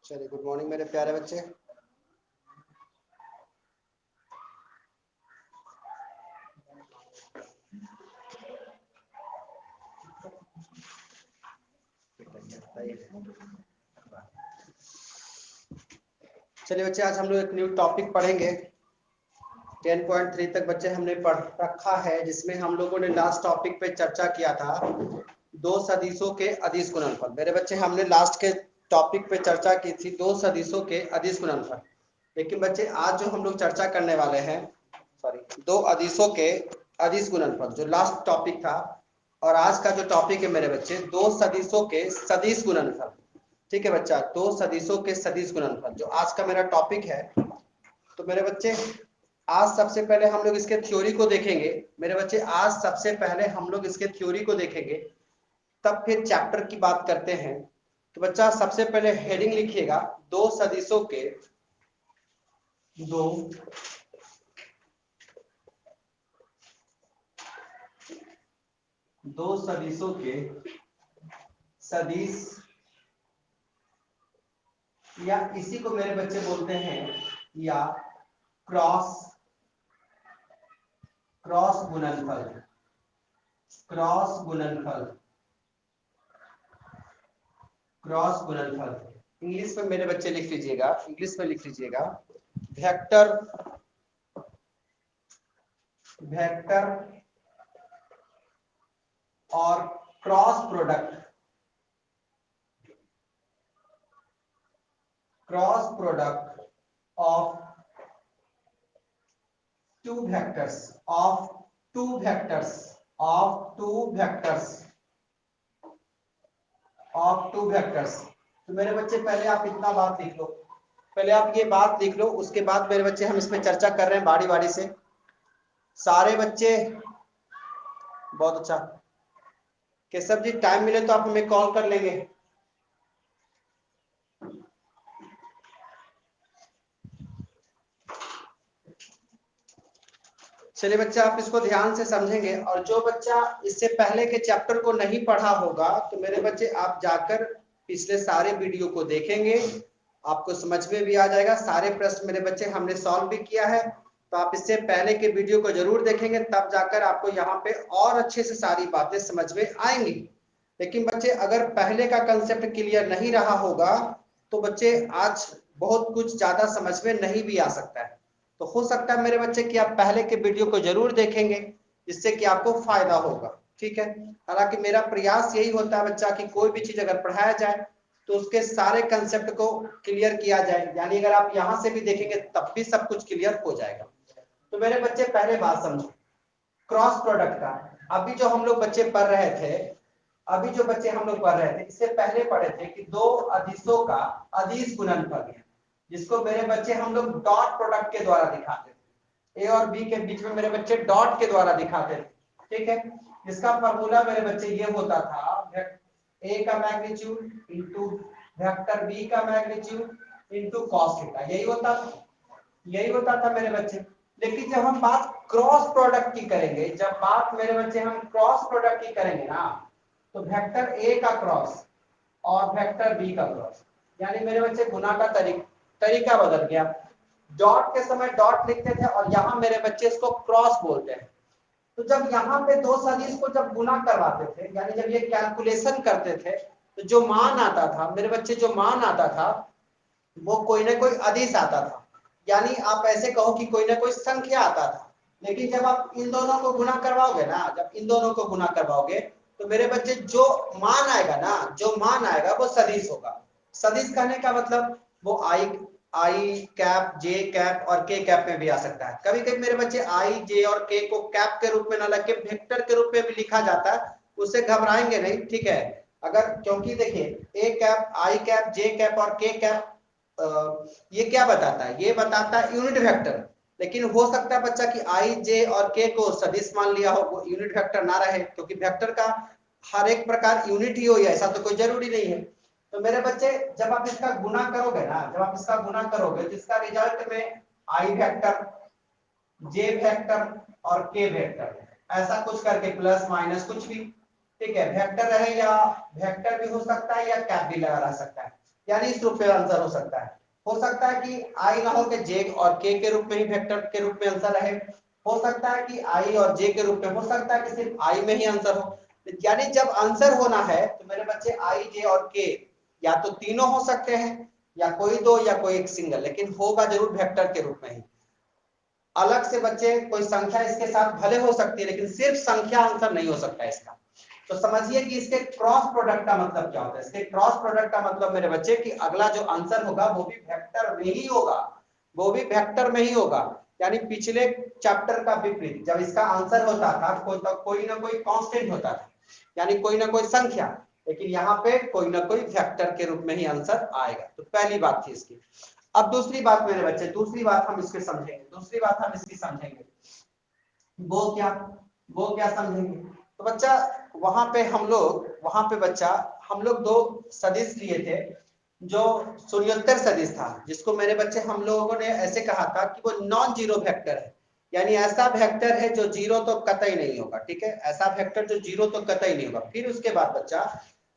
चलिए, good morning मेरे प्यारे बच्चे। चलिए बच्चे, आज हम लोग एक न्यू टॉपिक पढ़ेंगे। 10.3 तक बच्चे हमने पढ़ रखा है, जिसमें हम लोगों ने लास्ट टॉपिक पे चर्चा किया था दो सदिशों के अदिश गुणनफल। मेरे बच्चे, हमने लास्ट के टॉपिक पे चर्चा की थी दो सदिशों के अदिश गुणनफल। लेकिन बच्चे, आज जो हम लोग चर्चा करने वाले हैं, दो अदिशों के अदिश गुणनफल जो लास्ट टॉपिक था, और आज का जो टॉपिक है मेरे बच्चे, दो सदिशों के सदिश गुणनफल। ठीक है बच्चा, दो सदिशों के सदिश गुणनफल जो आज का मेरा टॉपिक है। तो मेरे बच्चे, आज सबसे पहले हम लोग इसके थ्योरी को देखेंगे। मेरे बच्चे, आज सबसे पहले हम लोग इसके थ्योरी को देखेंगे, तब फिर चैप्टर की बात करते हैं। तो बच्चा, सबसे पहले हेडिंग लिखिएगा, दो सदिशों के दो सदिशों के सदिश, या इसी को मेरे बच्चे बोलते हैं या क्रॉस गुणनफल। क्रॉस गुणनफल इंग्लिश में मेरे बच्चे लिख लीजिएगा, इंग्लिश में लिख लीजिएगा वेक्टर और cross product of two vectors. तो मेरे बच्चे, पहले आप इतना बात लिख लो, पहले आप ये बात लिख लो, उसके बाद मेरे बच्चे हम इसमें चर्चा कर रहे हैं बारी बारी से। सारे बच्चे, बहुत अच्छा। केशव जी, टाइम मिले तो आप हमें कॉल कर लेंगे। चलिए बच्चा, आप इसको ध्यान से समझेंगे, और जो बच्चा इससे पहले के चैप्टर को नहीं पढ़ा होगा, तो मेरे बच्चे आप जाकर पिछले सारे वीडियो को देखेंगे, आपको समझ में भी आ जाएगा। सारे प्रश्न मेरे बच्चे हमने सॉल्व भी किया है, तो आप इससे पहले के वीडियो को जरूर देखेंगे, तब जाकर आपको यहाँ पे और अच्छे से सारी बातें समझ में आएंगी। लेकिन बच्चे, अगर पहले का कंसेप्ट क्लियर नहीं रहा होगा, तो बच्चे आज बहुत कुछ ज्यादा समझ में नहीं भी आ सकता है। तो हो सकता है मेरे बच्चे कि आप पहले के वीडियो को जरूर देखेंगे, जिससे कि आपको फायदा होगा। ठीक है, हालांकि मेरा प्रयास यही होता है बच्चा कि कोई भी चीज अगर पढ़ाया जाए तो उसके सारे कंसेप्ट को क्लियर किया जाए, यानी अगर आप यहां से भी देखेंगे तब भी सब कुछ क्लियर हो जाएगा। तो मेरे बच्चे, पहले बात समझो क्रॉस प्रोडक्ट का। अभी जो हम लोग बच्चे पढ़ रहे थे, इससे पहले पढ़े थे कि दो अदिशों का अदिश गुणनफल है, जिसको मेरे बच्चे हम लोग डॉट प्रोडक्ट के द्वारा दिखाते थे। ए और बी के बीच में मेरे बच्चे डॉट के द्वारा दिखाते थे। ठीक है, इसका फॉर्मूला मेरे बच्चे ये होता था, ए का मैग्नीट्यूड इंटू वेक्टर बी का मैग्नीट्यूड इंटू कॉस थीटा। यही होता था मेरे बच्चे। लेकिन जब हम बात क्रॉस प्रोडक्ट की करेंगे, हम क्रॉस प्रोडक्ट की करेंगे ना, तो वेक्टर ए का क्रॉस और वेक्टर बी का क्रॉस, यानी मेरे बच्चे गुना का तरीका बदल गया। डॉट के समय डॉट लिखते थे, और यहाँ मेरे बच्चे इसको क्रॉस बोलते हैं। तो जब यहाँ पे दो सदिश को जब गुना करवाते थे, यानी जब ये कैलकुलेशन करते थे, तो जो मान आता था मेरे बच्चे, वो कोई ना कोई अदिश आता था, यानी आप ऐसे कहो कि कोई ना कोई संख्या आता था। लेकिन जब आप इन दोनों को गुना करवाओगे, तो मेरे बच्चे जो मान आएगा वो सदिश होगा। सदिश कहने का मतलब वो आई कैप, जे कैप और के कैप में भी आ सकता है। कभी कभी मेरे बच्चे आई, जे और के को कैप के रूप में न लग के वेक्टर के रूप में भी लिखा जाता है, उससे घबराएंगे नहीं। ठीक है, अगर, क्योंकि देखिए, A cap, I cap, J cap और के कैप, ये क्या बताता है? ये बताता है यूनिट वेक्टर। लेकिन हो सकता है बच्चा कि आई, जे और के को सदिश मान लिया हो, वो यूनिट वेक्टर ना रहे, क्योंकि वेक्टर का हर एक प्रकार यूनिट ही हो, ऐसा तो कोई जरूरी नहीं है। तो मेरे बच्चे, जब आप इसका गुना करोगे तो इसका रिजल्ट में आई वेक्टर, जे वेक्टर और के वेक्टर, ऐसा कुछ करके प्लस माइनस कुछ भी, ठीक है, वेक्टर रहे, या वेक्टर भी हो सकता है या कैप भी लगा रह सकता है। यानी इस रूप में आंसर हो सकता है कि आई ना हो के जे और के रूप में ही वेक्टर के रूप में आंसर रहे, हो सकता है कि आई और जे के रूप में, हो सकता है कि सिर्फ आई में ही आंसर हो। यानी जब आंसर होना है तो मेरे बच्चे आई जे और के या तो तीनों हो सकते हैं या कोई दो या कोई एक सिंगल, लेकिन होगा जरूर वेक्टर के रूप में ही। अलग से बच्चे कोई संख्या इसके साथ भले हो सकती है लेकिन सिर्फ संख्या आंसर नहीं हो सकता इसका। तो समझिए कि इसके क्रॉस प्रोडक्ट का मतलब क्या होता है। इसके क्रॉस प्रोडक्ट का मतलब मेरे बच्चे कि अगला जो आंसर होगा वो भी वेक्टर में ही होगा, वो भी वेक्टर में ही होगा। यानी पिछले चैप्टर का विपरीत, जब इसका आंसर होता था कोई ना कोई कांस्टेंट होता था, यानी कोई ना कोई संख्या, लेकिन यहाँ पे कोई ना कोई वेक्टर के रूप में ही आंसर आएगा। तो पहली बात थी इसकी। अब दूसरी बात मेरे बच्चे, दूसरी बात हम इसके समझेंगे, दूसरी बात हम इसकी समझेंगे। वो क्या समझेंगे? तो बच्चा वहां पे बच्चा हम लोग दो सदिश लिए थे, जो शून्योत्तर सदिश था, जिसको मेरे बच्चे हम लोगों ने ऐसे कहा था कि वो नॉन जीरो वेक्टर है। यानी ऐसा वेक्टर है जो जीरो तो कतई नहीं होगा, ठीक है, ऐसा वेक्टर जो जीरो तो कतई नहीं होगा। फिर उसके बाद बच्चा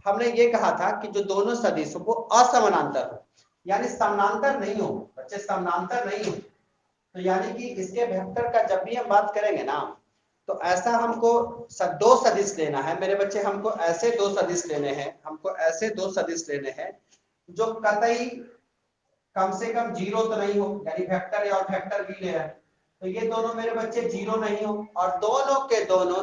हमने ये कहा था कि जो दोनों सदिश वो असमानांतर हो, यानी समानांतर नहीं हो बच्चे, समानांतर नहीं हो। तो यानी कि इसके वेक्टर का जब भी हम बात करेंगे ना, तो ऐसा हमको दो सदिश लेना है मेरे बच्चे, हमको ऐसे दो सदिश लेने हैं, हमको ऐसे दो सदिश लेने हैं जो कतई कम से कम जीरो तो नहीं हो, यानी वेक्टर ए और वेक्टर बी ले रहे हैं, तो ये दोनों मेरे बच्चे जीरो नहीं हो और दोनों के दोनों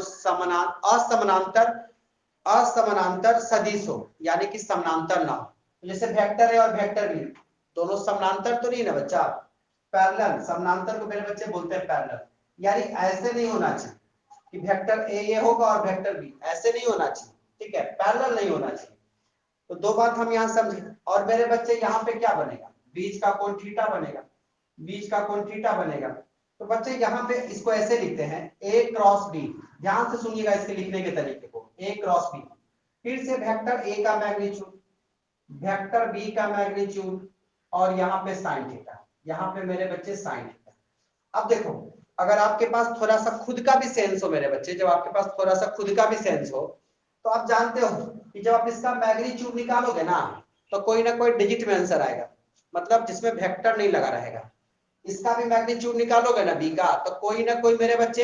असमानांतर सदिश हो, यानी कि समानांतर ना हो। तो जैसे वेक्टर ए और वेक्टर बी दोनों समानांतर तो नहीं ना बच्चा, पैरेलल, समानांतर को मेरे बच्चे बोलते हैं पैरेलल। यानी ऐसे नहीं होना चाहिए कि वेक्टर ए ये होगा और वेक्टर बी, ऐसे नहीं होना चाहिए, ठीक है, पैरेलल नहीं होना चाहिए। तो दो बात हम यहाँ समझे। और मेरे बच्चे यहाँ पे क्या बनेगा, बीच का कोण थीटा बनेगा, बीच का कोण थीटा बनेगा। तो बच्चे यहाँ पे इसको ऐसे लिखते हैं ए क्रॉस बी, ध्यान से सुनिएगा इसके लिखने के तरीके को, ए क्रॉस बी, फिर से वेक्टर ए का मैग्नीट्यूड, वेक्टर बी का मैग्नीट्यूड और यहाँ पे साइन थीटा, यहाँ पे मेरे बच्चे साइन थीटा। अब देखो, अगर आपके पास थोड़ा सा खुद का भी सेंस हो मेरे बच्चे, जब आपके पास थोड़ा सा खुद का भी सेंस हो, तो आप जानते हो कि जब आप इसका मैग्नीट्यूड निकालोगे ना, तो कोई ना कोई डिजिट में आंसर आएगा, मतलब जिसमें वेक्टर नहीं लगा रहेगा। इसका भी मैग्नीट्यूड निकालोगे ना बी का, तो कोई ना कोई मेरे बच्चे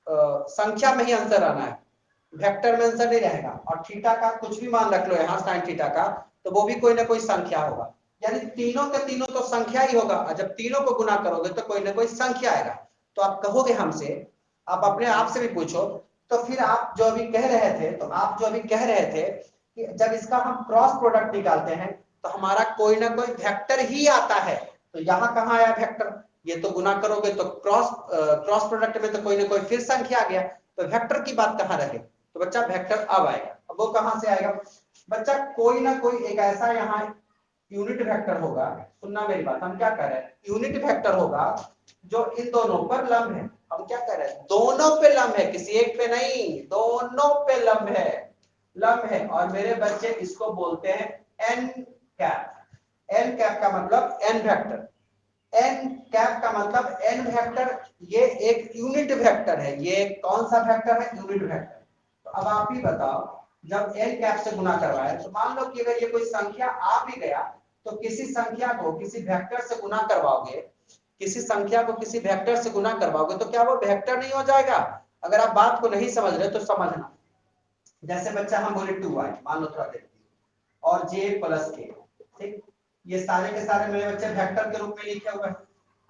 संख्या में ही आंसर आना है, वेक्टर में आंसर नहीं रहेगा। और थीटा का कुछ भी मान रख लो यहाँ साइन थीटा का, तो वो भी कोई ना कोई संख्या होगा, यानी तीनों के तीनों तो संख्या ही होगा। और जब तीनों को गुना करोगे तो कोई ना कोई संख्या आएगा। तो आप कहोगे हमसे, आप अपने आप से भी पूछो, तो फिर आप जो अभी कह रहे थे, तो आप जो अभी कह रहे थे कि जब इसका हम क्रॉस प्रोडक्ट निकालते हैं तो हमारा कोई ना कोई वेक्टर ही आता है। तो यहाँ कहाँ आया वेक्टर, ये तो गुना करोगे तो क्रॉस प्रोडक्ट में तो कोई ना कोई फिर संख्या आ गया, तो वेक्टर की बात कहाँ रहे। तो बच्चा वेक्टर अब आएगा, अब वो कहाँ से आएगा बच्चा, कोई ना कोई एक ऐसा यहाँ यूनिट वेक्टर होगा, सुनना मेरी बात, हम क्या कर रहे हैं, यूनिट वेक्टर होगा जो इन दोनों पर लंब है। हम क्या कर रहे हैं, दोनों पे लंब है, किसी एक पे नहीं, दोनों पे लंब है, लंब है। और मेरे बच्चे इसको बोलते हैं एन कैप। एन कैप का मतलब एन वेक्टर, एन कैप का मतलब एन वेक्टर, ये एक यूनिट वेक्टर है। ये कौन सा वेक्टर है, यूनिट वेक्टर। तो अब आप ही बताओ, जब एन कैप से गुना करवाए, तो मान लो कि अगर ये कोई संख्या आ भी गया, तो किसी संख्या को किसी वेक्टर से गुना करवाओगे, किसी संख्या को किसी वेक्टर से गुना करवाओगे, तो क्या वो वेक्टर नहीं हो जाएगा। अगर आप बात को नहीं समझ रहे तो समझना। जैसे बच्चा हम बोले 2y, मान लो थोड़ा देखिए, और j प्लस के, ठीक, ये सारे के सारे मेरे बच्चे वेक्टर के रूप में लिखे हुए हैं।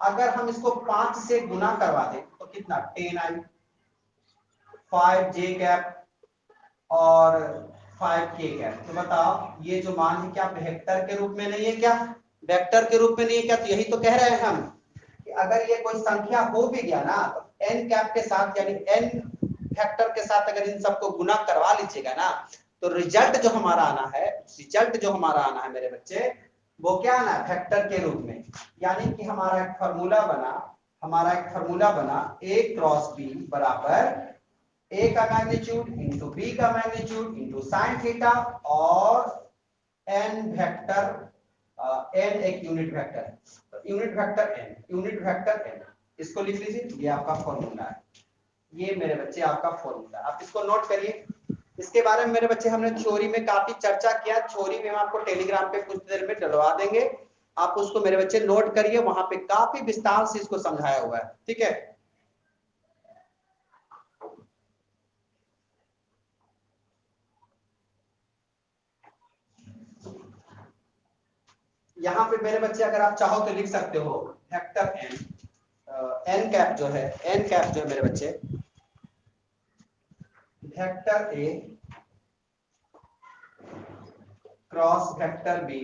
अगर हम इसको 5 से गुना करवा दें तो कितना, 10i, 5j कैप और 5k कैप। तो बताओ ये जो मान है क्या वेक्टर के रूप में नहीं है क्या, वेक्टर के रूप में नहीं है क्या। तो यही तो कह रहे हैं हम कि अगर ये कोई संख्या हो भी गया ना, तो n कैप के साथ यानी n फैक्टर के साथ अगर इन सबको गुना करवा लीजिएगा ना, तो रिजल्ट जो हमारा आना है, रिजल्ट जो हमारा आना है मेरे बच्चे, वो क्या आना है, फैक्टर के रूप में। यानी कि हमारा एक फार्मूला बना, हमारा एक फार्मूला बना a क्रॉस b बराबर a का मैग्नीट्यूड इंटू b का मैग्नीट्यूड इंटू साइन थीटा और n वेक्टर, n एक यूनिट वेक्टर है, तो unit vector n, unit vector n, इसको लिख लीजिए, ये आपका फॉर्मूला है, ये मेरे बच्चे आपका फॉर्मूला। आप इसको नोट करिए, इसके बारे में मेरे बच्चे हमने थ्योरी में काफी चर्चा किया। थ्योरी में हम आपको टेलीग्राम पे कुछ देर में डलवा देंगे, आप उसको मेरे बच्चे नोट करिए, वहां पे काफी विस्तार से इसको समझाया हुआ है। ठीक है, यहाँ पे मेरे बच्चे अगर आप चाहो तो लिख सकते हो वेक्टर एन, एन कैप जो है, एन कैप जो है मेरे बच्चे vector A cross vector B,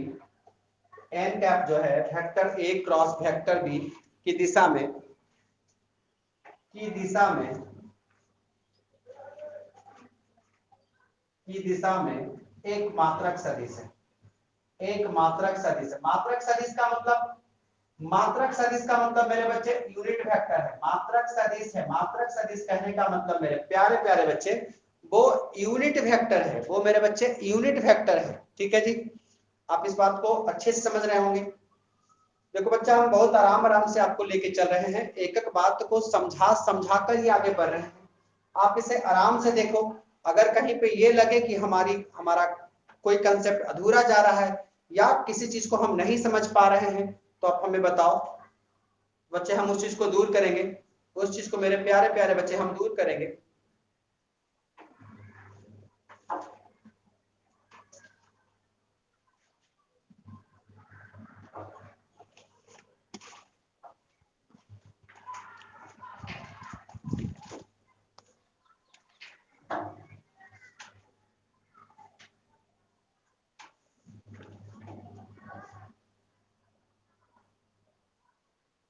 n cap जो है vector A cross vector B की दिशा में एक मात्रक सदिश है। एक मात्रक सदिश है। मात्रक सदिश का मतलब मेरे बच्चे यूनिट वेक्टर है। मात्रक सदिश है, मात्रक सदिश कहने का मतलब मेरे प्यारे प्यारे बच्चे वो यूनिट वेक्टर है, वो मेरे बच्चे यूनिट वेक्टर है। ठीक है जी, आप इस बात को अच्छे से समझ रहे होंगे। देखो बच्चा, हम बहुत आराम से आपको लेके चल रहे हैं, एक एक बात को समझा कर ही आगे बढ़ रहे हैं। आप इसे आराम से देखो, अगर कहीं पे ये लगे कि हमारा कोई कंसेप्ट अधूरा जा रहा है या किसी चीज को हम नहीं समझ पा रहे हैं, तो आप हमें बताओ बच्चे, हम उस चीज को दूर करेंगे। उस चीज को मेरे प्यारे प्यारे बच्चे हम दूर करेंगे।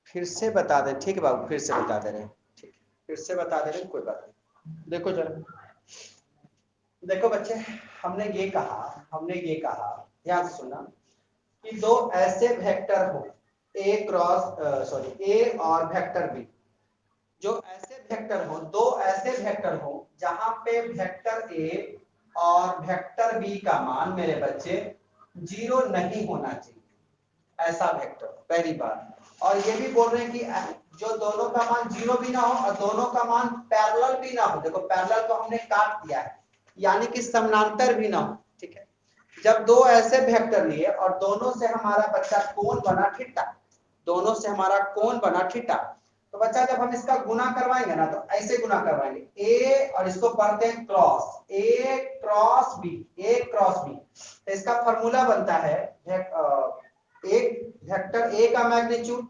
फिर से बता दे, ठीक है बाबू, फिर से बता दे रहे हैं, ठीक है, फिर से बता दे रहे हैं, कोई बात नहीं। देखो जरा, देखो बच्चे, हमने ये कहा, ध्यान से सुनना, कि दो ऐसे वेक्टर हो, ए और वेक्टर बी, जो ऐसे वेक्टर हो, दो ऐसे वेक्टर हो जहां पे वेक्टर ए और वेक्टर बी का मान मेरे बच्चे 0 नहीं होना चाहिए, ऐसा वेक्टर, पहली बात। और ये भी बोल रहे हैं कि जो दोनों का मान 0 भी ना हो और दोनों का मान पैरेलल भी ना हो। देखो पैरेलल को हमने काट दिया है, यानी कि समानांतर भी ना हो। ठीक है, जब दो ऐसे वेक्टर लिए और दोनों से हमारा बच्चा कोण बना थीटा, दोनों से हमारा कोण बना थीटा, तो बच्चा जब हम इसका गुना करवाएंगे ना, तो ऐसे गुना करवाएंगे, ए और इसको पढ़ते हैं cross, A cross B, A cross B. तो इसका फॉर्मूला बनता है एक वेक्टर ए का मैग्नीट्यूड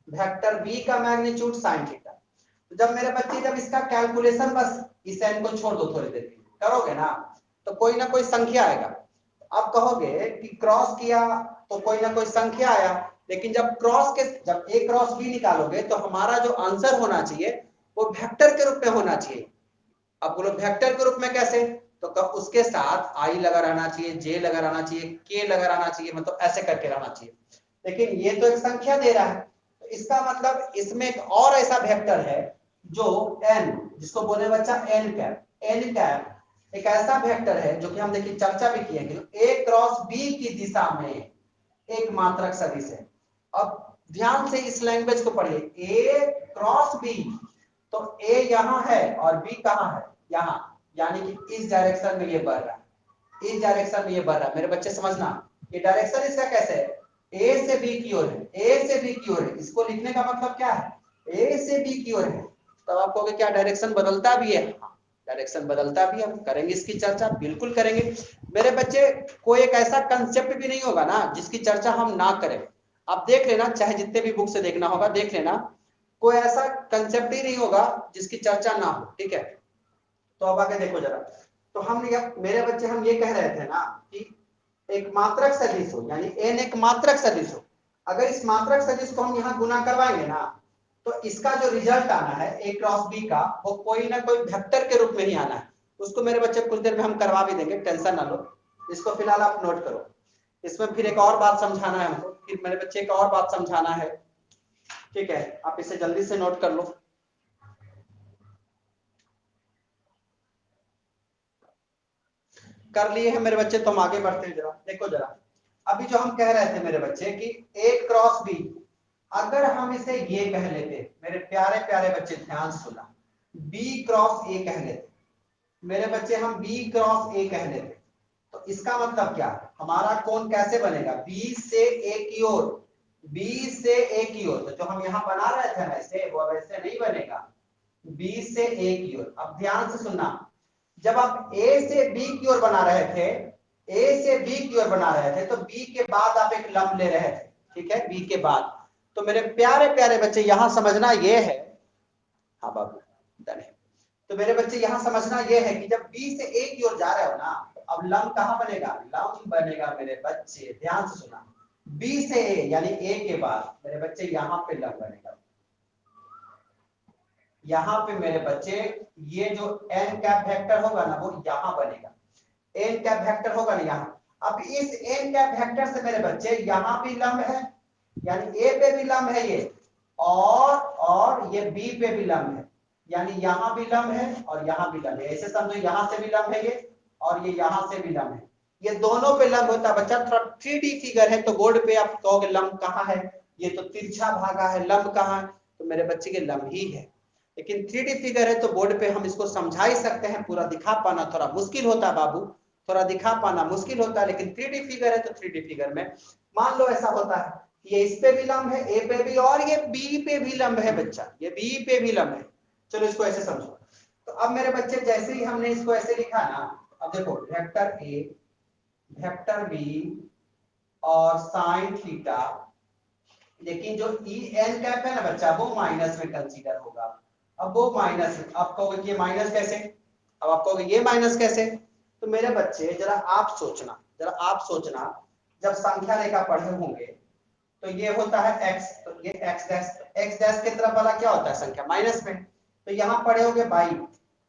वेक्टर बी का मैग्नीट्यूड साइन थीटा। तो जब मेरे बच्चे, जब इसका कैलकुलेशन, बस इस एन को छोड़ दो, थोड़ी देर के लिए करोगे ना, तो कोई ना कोई संख्या आएगा। आप कहोगे कि क्रॉस किया तो कोई ना कोई संख्या आया, लेकिन जब ए क्रॉस बी निकालोगे तो हमारा जो आंसर होना चाहिए वो वेक्टर के रूप में होना चाहिए। अब बोलो वेक्टर के रूप में कैसे, तो कब उसके साथ आई लगा रहना चाहिए, जे लगा रहना चाहिए, के लगा रहना चाहिए, मतलब ऐसे करके रहना चाहिए। लेकिन ये तो एक संख्या दे रहा है, तो इसका मतलब इसमें एक और ऐसा वेक्टर है जो एन, जिसको बोले बच्चा एन कैप। एन कैप एक ऐसा वेक्टर है जो कि हम देखिए चर्चा भी किए कि ए क्रॉस बी की दिशा में एक मात्रक सदिश है। अब ध्यान से इस लैंग्वेज को पढ़िए, ए क्रॉस बी, तो ए यहां है और बी कहां है, यहां, यानी कि इस डायरेक्शन में ये बढ़ रहा है, इस डायरेक्शन में ये बढ़ रहा है। मेरे बच्चे समझना, ये डायरेक्शन इसका कैसे है, ए से बी की ओर है, ए से बी की ओर है। इसको लिखने का मतलब क्या है, ए से बी की ओर है। तब आप कहोगे क्या डायरेक्शन बदलता भी है, डायरेक्शन बदलता भी, हम करेंगे इसकी चर्चा, बिल्कुल करेंगे मेरे बच्चे। कोई एक ऐसा कंसेप्ट भी नहीं होगा ना जिसकी चर्चा हम ना करें। आप देख लेना, चाहे जितने भी बुक से देखना होगा देख लेना, कोई ऐसा कंसेप्ट ही नहीं होगा जिसकी चर्चा ना हो। ठीक है, तो अब आगे देखो जरा, तो हम मेरे बच्चे हम ये कह रहे थे ना कि एक मात्रक सदिश हो, यानी एन एक मात्रक सदिश हो। अगर इस मात्रक सदिश को हम यहाँ गुना करवाएंगे ना, तो इसका जो रिजल्ट आना है ए क्रॉस बी का, वो कोई ना कोई वेक्टर के रूप में ही आना है। उसको मेरे बच्चे कुछ देर में हम करवा भी देंगे, टेंशन ना लो। इसको फिलहाल आप नोट करो। इसमें फिर एक और बात समझाना है हमको, फिर मेरे बच्चे एक और बात समझाना है। ठीक है, आप इसे जल्दी से नोट कर लो। कर लिए हैं मेरे बच्चे, तो हम आगे बढ़ते हैं। जरा देखो जरा, अभी जो हम कह रहे थे मेरे बच्चे कि ए क्रॉस बी, अगर हम इसे ये कह लेते, मेरे प्यारे प्यारे बच्चे ध्यान सुना, बी क्रॉस ए कह लेते, मेरे बच्चे हम बी क्रॉस ए कह लेते, तो इसका मतलब क्या, हमारा कोण कैसे बनेगा, बी से ए की ओर, बी से ए की ओर, तो जो हम यहाँ बना रहे थे वैसे वो वैसे नहीं बनेगा, बी से ए की ओर। अब ध्यान से सुनना, जब आप ए से बी की ओर बना रहे थे, ए से बी की ओर बना रहे थे, तो बी के बाद आप एक लंब ले रहे थे, ठीक है, बी के बाद। तो मेरे प्यारे प्यारे बच्चे यहां समझना ये है, हाँ बाबू डन है, तो मेरे बच्चे यहां समझना ये है कि जब बी से ए की ओर जा रहे हो ना, तो अब लंब कहां बनेगा, लंब बनेगा मेरे बच्चे, ध्यान से सुना, बी से ए यानी ए के बाद मेरे बच्चे यहां पे लंब बनेगा, यहां पे मेरे बच्चे ये जो एन कैप वेक्टर होगा ना वो यहां बनेगा, एन कैप वेक्टर होगा ना यहाँ। अब इस एन कैप वेक्टर से मेरे बच्चे यहां भी लंब है, यानी ए पे भी लंब है ये, और ये बी पे भी लंब है, यानी यहां भी लंब है और यहां भी लंब है, ऐसे समझो यहां से भी लंब है ये और ये यहां से भी लंब है, ये दोनों पे लंब होता है बच्चा। थोड़ा 3D फिगर है तो बोर्ड पे आप कहोगे लंब कहाँ है, ये तो तिरछा भागा है, लंब कहाँ है, तो मेरे बच्चे के लंब ही है, लेकिन 3D फिगर है तो बोर्ड पे हम इसको समझा ही सकते हैं, पूरा दिखा पाना थोड़ा मुश्किल होता है बाबू, थोड़ा दिखा पाना मुश्किल होता है, लेकिन 3D फिगर है तो 3D फिगर में मान लो ऐसा होता है, ये इस पे भी लंब है, ए पे भी, और ये बी पे भी लंब है बच्चा, ये बी पे भी लंब है। चलो इसको ऐसे समझो, तो अब मेरे बच्चे जैसे ही हमने इसको ऐसे लिखा ना, अब देखो वेक्टर ए, वेक्टर बी और साइन थीटा, लेकिन जो ई एन कैप है ना बच्चा वो माइनस में कंसीडर होगा। अब वो माइनस, आप कहोगे ये माइनस कैसे, अब आप कहोगे ये माइनस कैसे, तो मेरे बच्चे जरा आप सोचना, जरा आप सोचना, जब संख्या रेखा पढ़े होंगे तो ये होता है x, तो ये x डैश के तरफ वाला क्या होता है संख्या माइनस में, तो यहाँ पढ़े होंगे बाई,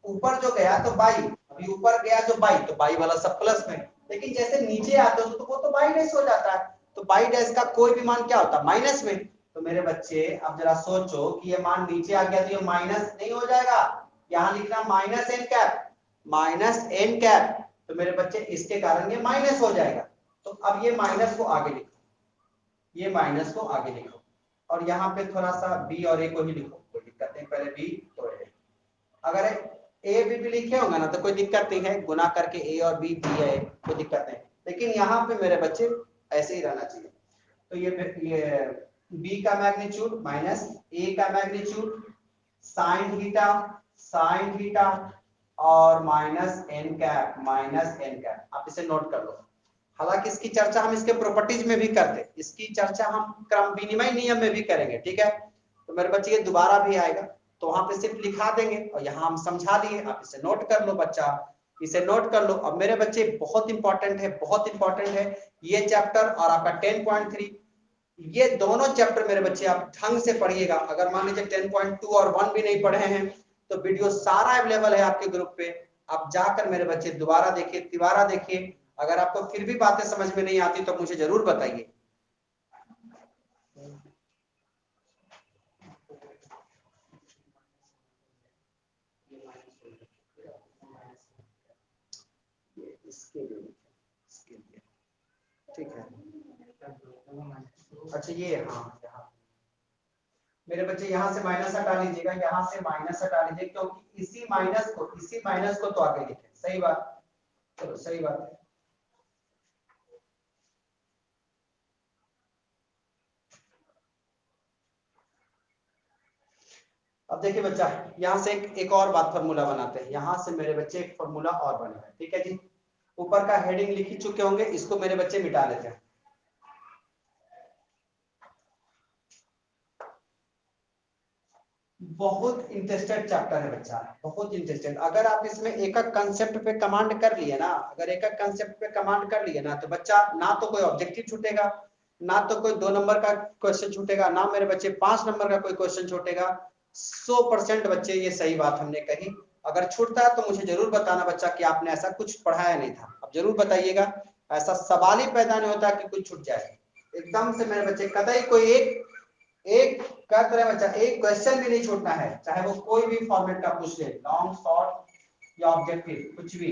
ऊपर जो गया तो बाई, अभी ऊपर गया जो बाई, तो बाई वाला सब प्लस में, लेकिन जैसे नीचे आते हो तो वो तो बाई डैश हो जाता है, तो बाई डैश का कोई भी मान क्या होता है माइनस में। तो मेरे बच्चे अब जरा सोचो कि ये मान नीचे आ गया तो ये माइनस नहीं हो जाएगा, यहाँ लिखना minus n cap, minus n cap, तो मेरे बच्चे इसके कारण ये माइनस हो जाएगा, तो अब ये माइनस को आगे लिखो, ये माइनस को आगे लिखो, और यहाँ पे थोड़ा सा बी और ए को ही लिखो, कोई दिक्कत नहीं, पहले बी तो ए, अगर ए बी भी लिखे होंगे ना तो कोई दिक्कत नहीं है, गुना करके ए और बी बी है कोई दिक्कत नहीं, लेकिन यहाँ पे मेरे बच्चे ऐसे ही रहना चाहिए। तो ये बी का मैग्नीट्यूड माइनस ए का मैग्नीट्यूड साइन थीटा और minus n cap, minus n cap, आप इसे नोट कर लो। हालांकि इसकी चर्चा हम इसके प्रॉपर्टीज में भी करते, इसकी चर्चा हम क्रम विनिमय नियम में भी करेंगे, ठीक है, तो मेरे बच्चे ये दोबारा भी आएगा, तो वहां पे सिर्फ लिखा देंगे और यहाँ हम समझा दिए, आप इसे नोट कर लो बच्चा, इसे नोट कर लो। अब मेरे बच्चे बहुत इंपॉर्टेंट है, बहुत इंपॉर्टेंट है ये चैप्टर और आपका 10.3, ये दोनों चैप्टर मेरे बच्चे आप ढंग से पढ़िएगा। अगर मान लीजिए 10.2 और 1 भी नहीं पढ़े हैं तो वीडियो सारा अवेलेबल है आपके ग्रुप पे, आप जाकर मेरे बच्चे दोबारा देखिए, तिबारा देखिए, अगर आपको फिर भी बातें समझ में नहीं आती तो मुझे जरूर बताइए। ठीक है, अच्छा ये हाँ, मेरे बच्चे यहाँ से माइनस हटा लीजिएगा, यहाँ से माइनस हटा लीजिए, क्योंकि इसी माइनस को तो आगे लिखे, सही बात, चलो सही बात है। अब देखिए बच्चा, यहाँ से एक और बात फॉर्मूला बनाते हैं, यहाँ से मेरे बच्चे एक फॉर्मूला और बना है, ठीक है जी, ऊपर का हेडिंग लिख ही चुके होंगे, इसको मेरे बच्चे मिटा लेते हैं। बहुत इंटरेस्टेड चैप्टर है बच्चा, बहुत इंटरेस्टेड, अगर आप इसमें एक एक कंसेप्ट पे कमांड कर लिए ना, अगर एक एक कंसेप्ट पे कमांड कर लिए ना, तो बच्चा ना तो कोई ऑब्जेक्टिव छूटेगा, ना तो कोई 2 नंबर का क्वेश्चन छूटेगा, ना मेरे बच्चे 5 नंबर का कोई क्वेश्चन छूटेगा, 100% बच्चे ये सही बात हमने कही। अगर छूटता है तो मुझे जरूर बताना बच्चा कि आपने ऐसा कुछ पढ़ाया नहीं था, अब जरूर बताइएगा, ऐसा सवाल ही पैदा नहीं होता कि कुछ छूट जाए, एकदम से मेरे बच्चे कतई कोई एक क्या करे बच्चा, एक क्वेश्चन भी नहीं छूटना है, चाहे वो कोई भी फॉर्मेट का पूछ ले, लॉन्ग शॉर्ट या ऑब्जेक्टिव कुछ भी।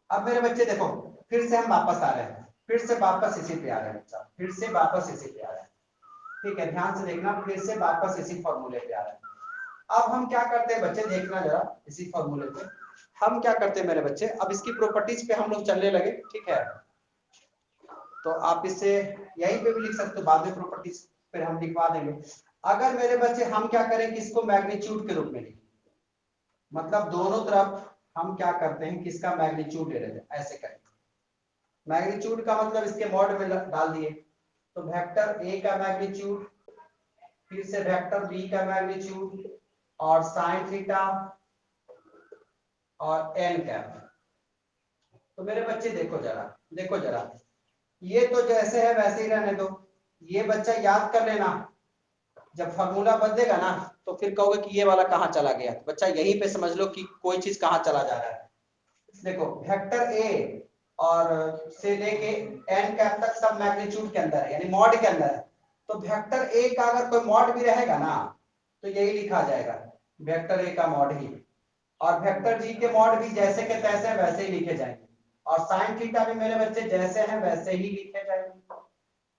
अब मेरे बच्चे देखो, फिर से हम वापस आ रहे हैं, फिर से वापस इसी पे आ रहे हैं बच्चा, फिर से वापस इसी पे आ रहे हैं, ठीक है, ध्यान से देखना, फिर से वापस इसी फॉर्मूले पे आ रहे हैं। अब हम क्या करते हैं बच्चे, देखना जरा इसी फॉर्मूले पे, हम क्या करते हैं मेरे बच्चे, अब इसकी प्रॉपर्टीज पे हम लोग चलने लगे, ठीक है। तो आप इसे यहीं पे भी लिख सकते हो, बाद में प्रॉपर्टीज फिर हम लिखवा देंगे। अगर मेरे बच्चे हम क्या करें कि इसको मैग्नीट्यूड के रूप में लिखें, मतलब दोनों तरफ हम क्या करते हैं कि इसका मैग्नीट्यूड ले लेते हैं, ऐसे करें। मैग्नीट्यूड का मतलब इसके मॉड में डाल दिए, तो वेक्टर ए का मैग्नीट्यूड, फिर से वेक्टर बी का मैग्नीट्यूड, और साइन थीटा और एन कैप। तो मेरे बच्चे देखो जरा, ये तो जैसे है वैसे ही रहने दो। ये बच्चा याद कर लेना, जब फार्मूला बदलेगा ना तो फिर कहोगे कि ये वाला कहाँ चला गया। तो बच्चा यहीं पे समझ लो कि कोई चीज कहाँ चला जा रहा है। देखो वेक्टर ए और से लेके एन कैप तक सब मैग्नीट्यूड के अंदर है, यानी मॉड के अंदर है। तो वेक्टर ए का अगर कोई मॉड भी रहेगा ना तो यही लिखा जाएगा, वेक्टर ए का मॉड ही। और वेक्टर जी के मॉड भी जैसे के तैसे वैसे ही लिखे जाएंगे, और साइन थीटा भी मेरे बच्चे जैसे हैं वैसे ही लिखे जाएंगे।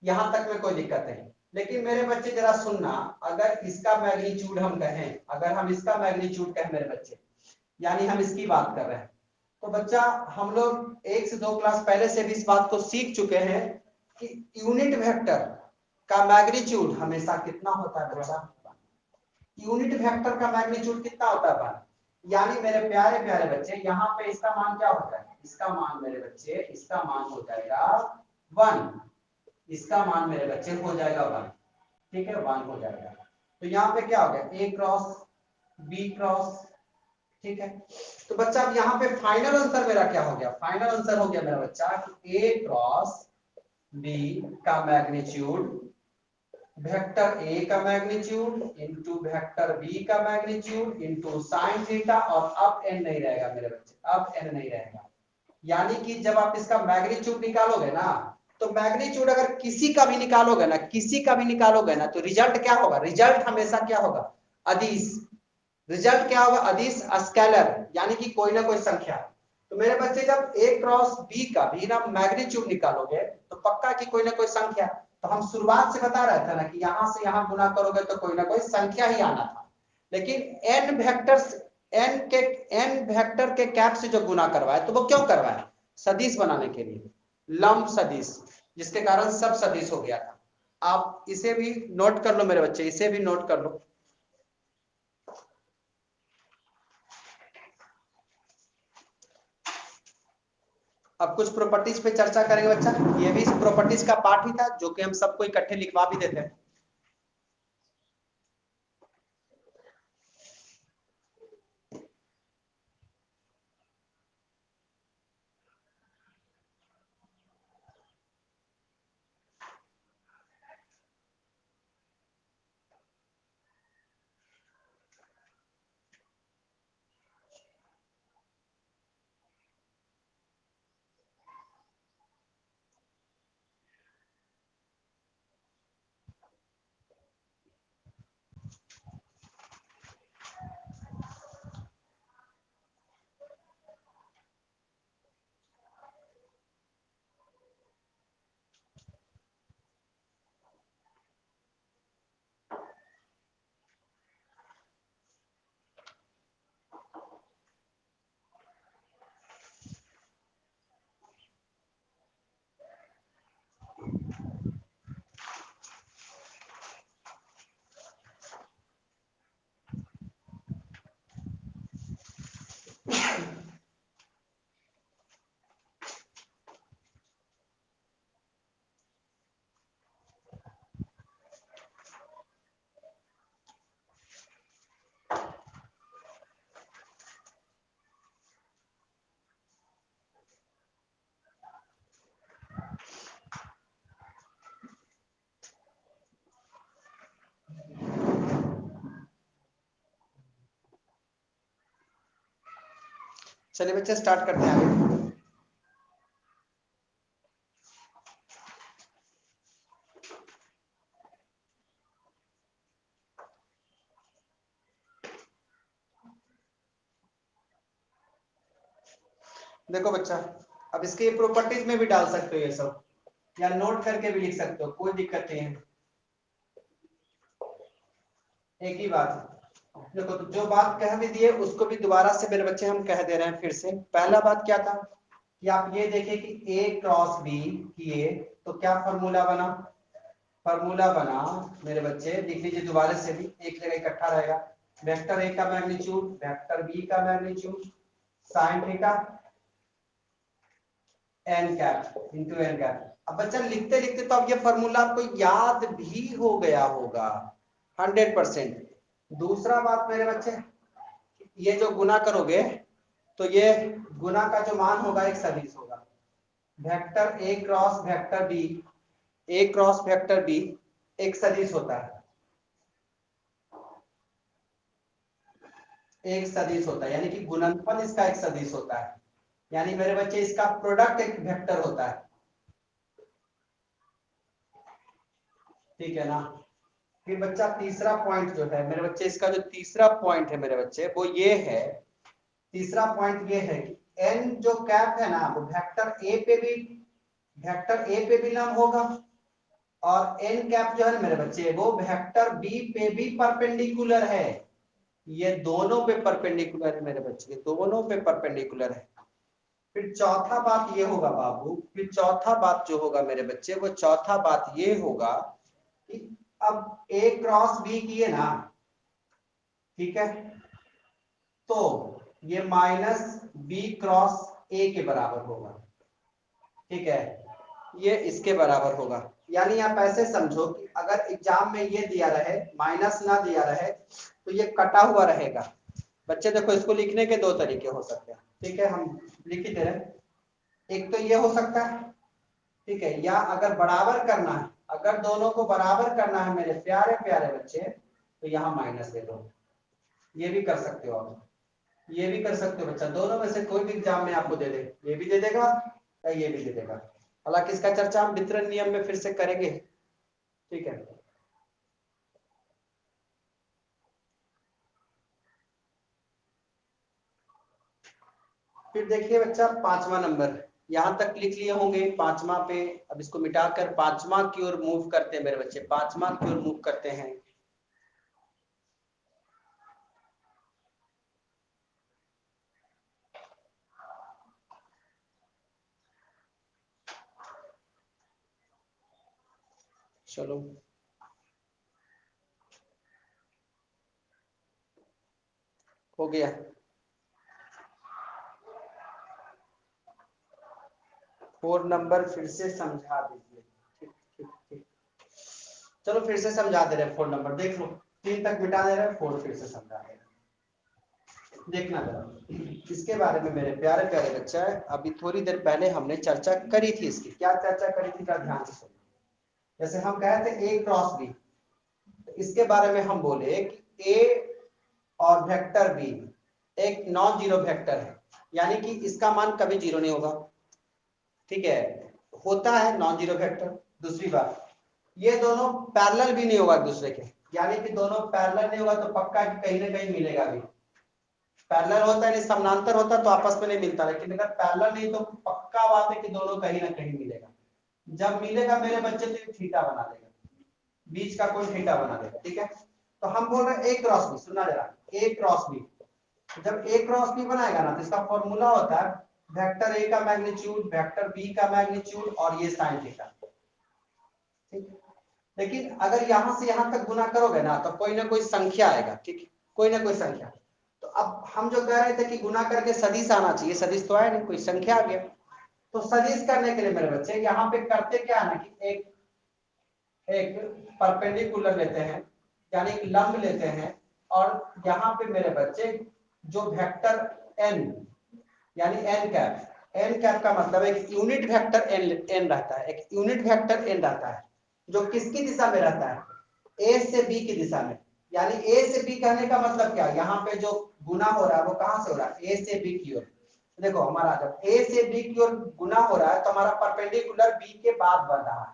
यहां तक में कोई दिक्कत नहीं। लेकिन मेरे बच्चे जरा सुनना, अगर इसका मैग्नीट्यूड हम कहें, अगर हम इसका मैग्नीट्यूड कहें मेरे बच्चे, यानी हम इसकी बात कर रहे हैं, तो बच्चा हम लोग 1 से 2 क्लास पहले से भी इस बात को सीख चुके हैं कि यूनिट वेक्टर का मैग्नीट्यूड हमेशा कितना होता है बच्चा, यूनिट वेक्टर का मैग्नीट्यूड कितना होता है। यानी मेरे प्यारे प्यारे बच्चे, यहाँ पे इसका मान क्या होता है, इसका मान मेरे बच्चे, इसका मान हो जाएगा 1, इसका मान मेरे बच्चे हो जाएगा 1, ठीक है, 1 हो जाएगा। तो यहाँ पे क्या हो गया, ए क्रॉस बी क्रॉस, ठीक है। तो बच्चा अब यहाँ पे फाइनल आंसर मेरा क्या हो गया, फाइनल आंसर हो गया मेरा बच्चा ए क्रॉस बी का मैग्नीट्यूड वेक्टर ए का मैग्नीट्यूड इंटू वेक्टर बी का मैग्नीट्यूड इंटू साइन थीटा, और अब एन नहीं रहेगा मेरे बच्चे, अब एन नहीं रहेगा। यानी कि जब आप इसका मैग्नीट्यूड निकालोगे ना, तो मैग्नीट्यूड अगर किसी का भी निकालोगे ना, किसी का भी निकालोगे ना, तो रिजल्ट क्या होगा, रिजल्ट हमेशा क्या होगा, अदिश। रिजल्ट क्या होगा, अदिश स्केलर, यानी कि कोई ना कोई संख्या। तो मेरे बच्चे जब ए क्रॉस बी का भी ना मैग्नीट्यूड निकालोगे तो पक्का कि कोई ना कोई संख्या। तो हम शुरुआत से बता रहे थे ना कि यहां से यहां गुना करोगे तो कोई ना कोई संख्या ही आना था। लेकिन एन वेक्टर्स, एन वेक्टर के कैप से जो गुना करवाए, तो वो क्यों करवाए, सदिश बनाने के लिए, लंब सदिश, जिसके कारण सब सदिश हो गया था। आप इसे भी नोट कर लो मेरे बच्चे, इसे भी नोट कर लो। अब कुछ प्रॉपर्टीज पे चर्चा करेंगे बच्चा, ये भी इस प्रॉपर्टीज का पार्ट ही था जो कि हम सबको इकट्ठे लिखवा भी देते हैं। चलिए बच्चे स्टार्ट करते हैं आगे। देखो बच्चा, अब इसके प्रॉपर्टीज में भी डाल सकते हो ये सब, या नोट करके भी लिख सकते हो, कोई दिक्कत नहीं है, एक ही बात है। देखो तो जो बात कह भी दिए उसको भी दोबारा से मेरे बच्चे हम कह दे रहे हैं फिर से। पहला बात क्या था कि आप ये देखिए कि A क्रॉस B किए तो क्या फॉर्मूला बना, फॉर्मूला बना मेरे बच्चे, लिख लीजिए दोबारा से भी, एक जगह इकट्ठा रहेगा। वेक्टर A का मैग्नीट्यूड, वेक्टर B का magnitude, sine theta n cap into n cap. अब बच्चा लिखते लिखते तो अब ये फॉर्मूला आपको याद भी हो गया होगा 100%। दूसरा बात मेरे बच्चे, ये जो गुना करोगे तो ये गुना का जो मान होगा एक सदिश होगा। Vector A cross vector B, A cross vector B एक सदिश होता है, एक सदिश होता है, यानी कि गुणनफल इसका एक सदिश होता है, यानी मेरे बच्चे इसका प्रोडक्ट एक वेक्टर होता है, ठीक है ना। फिर बच्चा तीसरा पॉइंट जो है मेरे बच्चे, इसका जो तीसरा पॉइंट है मेरे बच्चे वो ये है, तीसरा पॉइंट ये है कि एन जो कैप है ना वो वेक्टर ए पे भी, वेक्टर ए पे भी लंब होगा, और एन कैप जो है मेरे बच्चे वो वेक्टर बी पे भी परपेंडिकुलर है। ये दोनों पे परपेंडिकुलर है मेरे बच्चे, ये दोनों पे परपेंडिकुलर है। फिर चौथा बात ये होगा बाबू, फिर चौथा बात जो होगा मेरे बच्चे वो चौथा बात ये होगा कि अब ए क्रॉस बी किए ना, ठीक है, तो ये माइनस बी क्रॉस ए के बराबर होगा, ठीक है, ये इसके बराबर होगा। यानी आप ऐसे समझो कि अगर एग्जाम में ये दिया रहे माइनस ना दिया रहे तो ये कटा हुआ रहेगा। बच्चे देखो इसको लिखने के दो तरीके हो सकते हैं, ठीक है, हम लिख ही दे रहे हैं। एक तो ये हो सकता है, ठीक है, या अगर बराबर करना है, अगर दोनों को बराबर करना है मेरे प्यारे प्यारे बच्चे तो यहाँ माइनस दे दो, ये भी कर सकते हो आप, ये भी कर सकते हो बच्चा, दोनों में से कोई भी एग्जाम में आपको दे दे, ये भी दे देगा या ये भी दे देगा। हालांकि इसका चर्चा हम वितरण नियम में फिर से करेंगे, ठीक है। फिर देखिए बच्चा पांचवा नंबर, यहां तक लिख लिए होंगे पांचवा पे। अब इसको मिटाकर पांचवा की ओर मूव करते हैं मेरे बच्चे, पांचवा की ओर मूव करते हैं। चलो हो गया, 4 नंबर फिर से समझा दीजिए, ठीक ठीक ठीक। चलो फिर से समझा दे रहे हैं 4 नंबर, देख लो 3 तक मिटा दे रहे हैं, 4 फिर से समझा दे रहे हैं, देखना जरा इसके बारे में मेरे प्यारे प्यारे बच्चा है। अभी थोड़ी देर पहले हमने चर्चा करी थी इसकी, क्या चर्चा करी थी का ध्यान से सुनो। जैसे हम कहे थे ए क्रॉस बी, इसके बारे में हम बोले कि ए और वेक्टर बी एक नॉन जीरो वेक्टर है, यानी कि इसका मान कभी जीरो नहीं होगा, ठीक है, होता है नॉन जीरो वेक्टर। दूसरी बात, ये दोनों पैरेलल भी नहीं होगा एक दूसरे के, यानी कि दोनों पैरेलल नहीं होगा तो पक्का कि कहीं ना कहीं मिलेगा भी। पैरेलल होता है नहीं समानांतर होता तो आपस में नहीं मिलता, लेकिन अगर पैरेलल नहीं तो पक्का बात है कि दोनों कहीं ना कहीं मिलेगा। जब मिलेगा मेरे बच्चे तो थीटा बना देगा, बीच का कोई थीटा बना देगा, ठीक है। तो हम बोल रहे हैं ए क्रॉस बी, सुनना जरा, ए क्रॉस बी, जब ए क्रॉस बी बनाएगा ना तो इसका फॉर्मूला होता है वेक्टर ए का मैग्नीट्यूड, वेक्टर बी का मैग्नीट्यूड और ये साइन थीटा, ठीक। लेकिन अगर यहां से यहां तक गुना करोगे ना तो कोई ना कोई संख्या आएगा, ठीक, कोई ना कोई संख्या। तो अब हम जो कह रहे थे कि गुना करके सदिश आना चाहिए, सदिश तो आया नहीं, कोई संख्या आ गया। तो सदिश करने के लिए मेरे बच्चे यहाँ पे करते क्या है ना कि एक एक परपेंडिकुलर लेते हैं, यानी एक लंब लेते हैं, और यहाँ पे मेरे बच्चे जो वेक्टर एन, यानी एन कैप, एन कैप का मतलब एक यूनिट वेक्टर एन रहता है, एक यूनिट वेक्टर एन रहता है जो किसकी दिशा में रहता है, ए से बी की दिशा में। यानी ए से बी कहने का मतलब क्या, यहाँ पे जो गुना हो रहा है वो कहां से हो रहा है, ए से बी की ओर। देखो हमारा जब ए से बी की ओर गुना हो रहा है तो हमारा परपेंडिकुलर बी के बाद बन रहा है,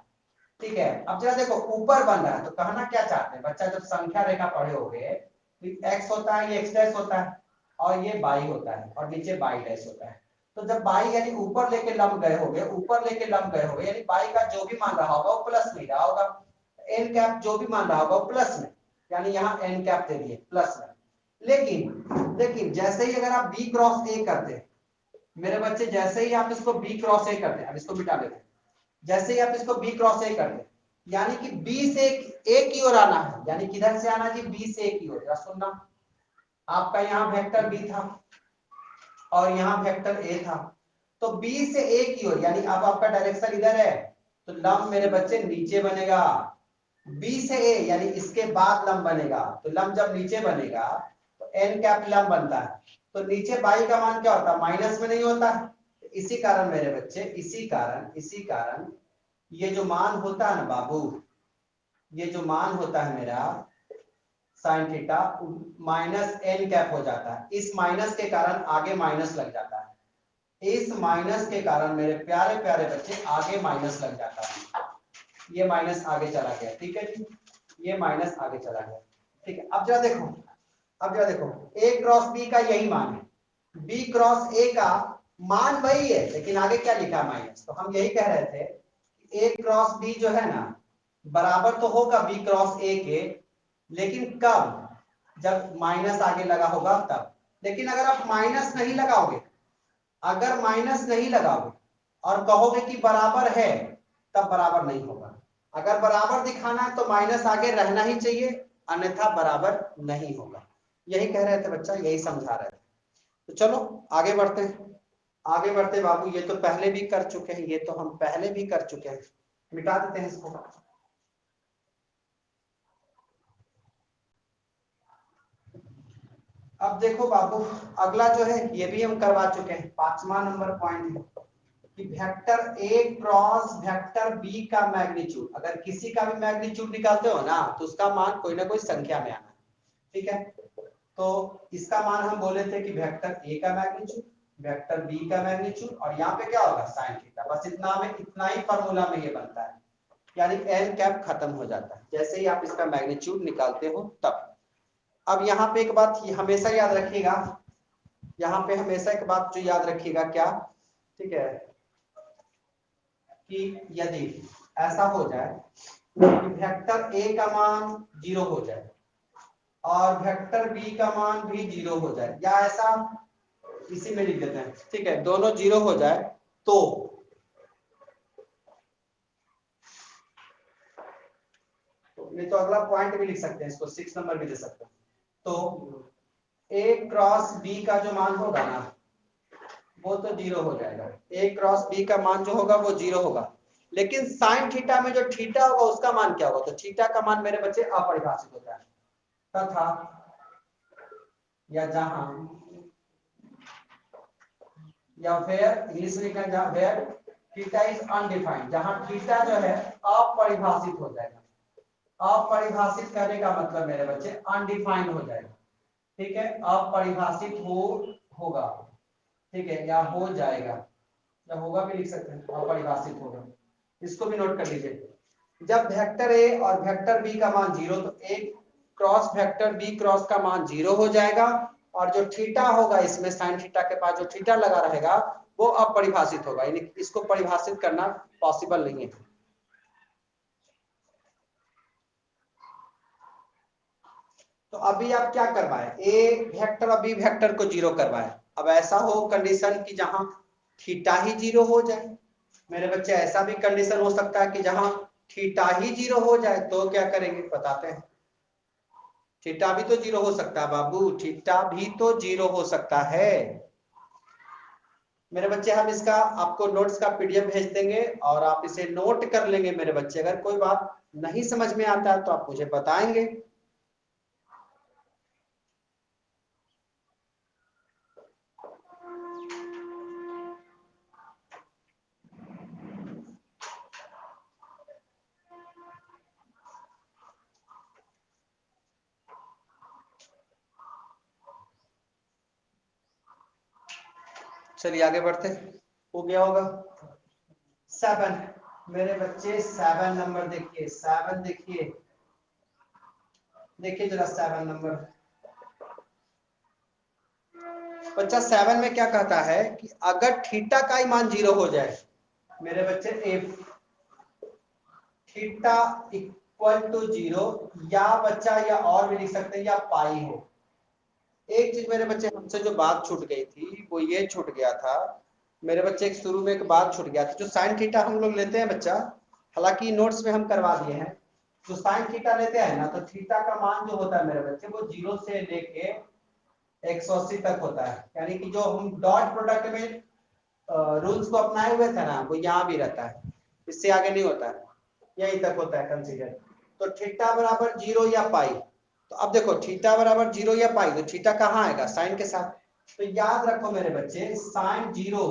ठीक है। अब जरा देखो ऊपर बन रहा है तो कहना क्या चाहते हैं बच्चा, जब संख्या रेखा पढ़े होगे तो एक्स होता है, ये एक्स डैश होता है, और ये बाई होता है, और नीचे बाई डैश होता है। तो जब बाई यानी ऊपर लेके लंब गए होगे, ऊपर लेके लंब गए होगे, यानी बाई का जो भी मान रहा होगा वो प्लस में रहा होगा, एन कैप जो भी मान रहा होगा वो प्लस में, यानी यहाँ एन कैप दे दिए प्लस में। लेकिन जैसे ही अगर आप बी क्रॉस ए करते हैं मेरे बच्चे, जैसे ही आप इसको बी क्रॉस ए करते हैं, अब इसको मिटा देते हैं, जैसे ही आप इसको बी क्रॉस ए करते हैं यानी कि बी से ए की ओर आना है, यानी किधर से आना जी, बी से ए की ओर। सुनना, आपका यहाँ वेक्टर बी था और यहाँ वेक्टर ए था, तो बी से ए की ओर यानी अब आपका डायरेक्शन इधर है, तो लंब मेरे बच्चे नीचे बनेगा। बी से ए यानी इसके बाद लंब बनेगा, तो लंब जब नीचे बनेगा तो एन कैप लंब बनता है, तो नीचे बाई का मान क्या होता है, माइनस में नहीं होता है। इसी कारण मेरे बच्चे, इसी कारण ये जो मान होता है ना बाबू, ये जो मान होता है मेरा sine theta minus n cap हो जाता है। इस माइनस के कारण आगे माइनस लग जाता है, इस माइनस के कारण मेरे प्यारे प्यारे बच्चे आगे माइनस लग जाता है। ये माइनस आगे चला गया, ठीक है जी, ये माइनस आगे चला गया, ठीक है। अब जरा देखो ए क्रॉस बी का यही मान है, बी क्रॉस ए का मान वही है, लेकिन आगे क्या लिखा माइनस। तो हम यही कह रहे थे ए क्रॉस बी जो है ना बराबर तो होगा बी क्रॉस ए के, लेकिन कब, जब माइनस आगे लगा होगा तब। लेकिन अगर आप माइनस नहीं लगाओगे, अगर माइनस नहीं लगाओगे और कहोगे कि बराबर है, तब बराबर नहीं होगा। अगर बराबर दिखाना है तो माइनस आगे रहना ही चाहिए, अन्यथा बराबर नहीं होगा। यही कह रहे थे बच्चा, यही समझा रहे थे। तो चलो आगे बढ़ते हैं, आगे बढ़ते बाबू। ये तो पहले भी कर चुके हैं, ये तो हम पहले भी कर चुके हैं, मिटा देते हैं इसको। अब देखो बाबू, अगला जो है ये भी हम करवा चुके हैं, 5वां नंबर पॉइंट है कि vector A cross vector B का मैग्नीट्यूड, अगर किसी का भी मैग्नीट्यूड निकालते हो ना तो उसका मान कोई ना कोई संख्या में आना, ठीक है। तो इसका मान हम बोले थे कि वेक्टर ए का मैग्नीट्यूड, वेक्टर बी का मैग्नीट्यूड, और यहाँ पे क्या होगा साइन थीटा। बस इतना में, इतना ही फॉर्मूला में ये बनता है, यानी एन कैप खत्म हो जाता है जैसे ही आप इसका मैग्नीट्यूड निकालते हो तब। अब यहाँ पे एक बात हमेशा याद रखिएगा, यहाँ पे हमेशा एक बात जो याद रखिएगा क्या, ठीक है, कि यदि ऐसा हो जाए कि वेक्टर ए का मान 0 हो जाए और वेक्टर बी का मान भी 0 हो जाए, या ऐसा इसी में लिख देते हैं, ठीक है, दोनों 0 हो जाए तो नहीं तो अगला पॉइंट भी लिख सकते हैं, इसको 6 नंबर भी दे सकते हैं। तो ए क्रॉस बी का जो मान होगा ना वो तो 0 हो जाएगा, ए क्रॉस बी का मान जो होगा वो 0 होगा, लेकिन साइन थीटा में जो थीटा होगा उसका मान क्या होगा, तो थीटा का मान मेरे बच्चे अपरिभाषित होता है। तथा या जहां, या फिर इंग्लिश में लिखा जहां वेयर थीटा इज अनडिफाइंड, जहां थीटा जो है अपरिभाषित हो जाएगा। अपरिभाषित करने का मतलब मेरे बच्चे अनडिफाइंड हो जाएगा, ठीक है, अपरिभाषित होगा, ठीक है, या हो जाएगा, या होगा भी लिख सकते हैं, अपरिभाषित होगा। इसको भी नोट कर लीजिए, जब वेक्टर ए और वेक्टर बी का मान 0, तो A cross vector B cross का मान 0 हो जाएगा, और जो थीटा होगा इसमें साइन थीटा के पास जो थीटा लगा रहेगा वो अपरिभाषित होगा, यानी इसको परिभाषित करना पॉसिबल नहीं है। तो अभी आप क्या करवाए, ए वेक्टर और बी वेक्टर को 0 करवाए। अब ऐसा हो कंडीशन कि जहां थीटा ही 0 हो जाए, मेरे बच्चे ऐसा भी कंडीशन हो सकता है कि जहां थीटा ही 0 हो जाए, तो क्या करेंगे बताते हैं। थीटा भी तो 0 हो सकता है बाबू, थीटा भी तो 0 हो सकता है मेरे बच्चे। हम इसका आपको नोट्स का पीडीएफ भेज देंगे और आप इसे नोट कर लेंगे मेरे बच्चे। अगर कोई बात नहीं समझ में आता है तो आप मुझे बताएंगे। चलिए आगे बढ़ते, हो गया होगा 7 मेरे बच्चे। 7 नंबर देखिए, 7 देखिए, देखिए जरा 7 नंबर बच्चा। 7 में क्या कहता है कि अगर थीटा का ही मान 0 हो जाए मेरे बच्चे, इफ थीटा इक्वल टू 0, या बच्चा या और भी लिख सकते हैं, या पाई हो, एक चीज मेरे बच्चे हमसे जो बात छूट गई थी वो ये छूट गया था मेरे बच्चे, एक शुरू में एक बात छूट गया था, जो साइन थीटा हम लोग लेते हैं बच्चा, हालांकि नोट्स में हम करवा दिए हैं, जो साइन थीटा लेते हैं ना, तो थीटा का मान जो होता है मेरे बच्चे वो 0 से लेके 180 तक होता है। यानी कि जो हम डॉट प्रोडक्ट में रूल्स को अपनाए हुए थे ना, वो यहाँ भी रहता है, इससे आगे नहीं होता है, यहीं तक होता है कंसीडर। तो थीटा बराबर 0 या पाई, तो अब देखो थीटा बराबर 0 या पाई, तो थीटा कहाँ आएगा, साइन के साथ। तो याद रखो मेरे बच्चे, साइन 0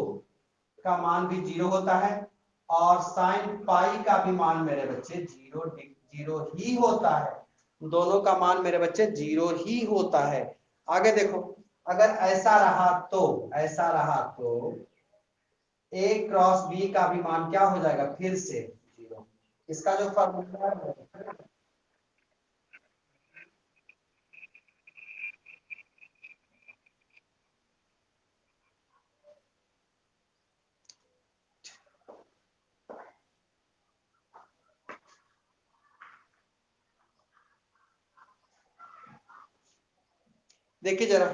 का मान भी 0 होता है और साइन पाई का भी मान मेरे बच्चे 0 ही होता है। दोनों का मान मेरे बच्चे 0 ही होता है। आगे देखो, अगर ऐसा रहा तो, ऐसा रहा तो a क्रॉस b का भी मान क्या हो जाएगा, फिर से 0। इसका जो फॉर्मूला है, देखिए जरा,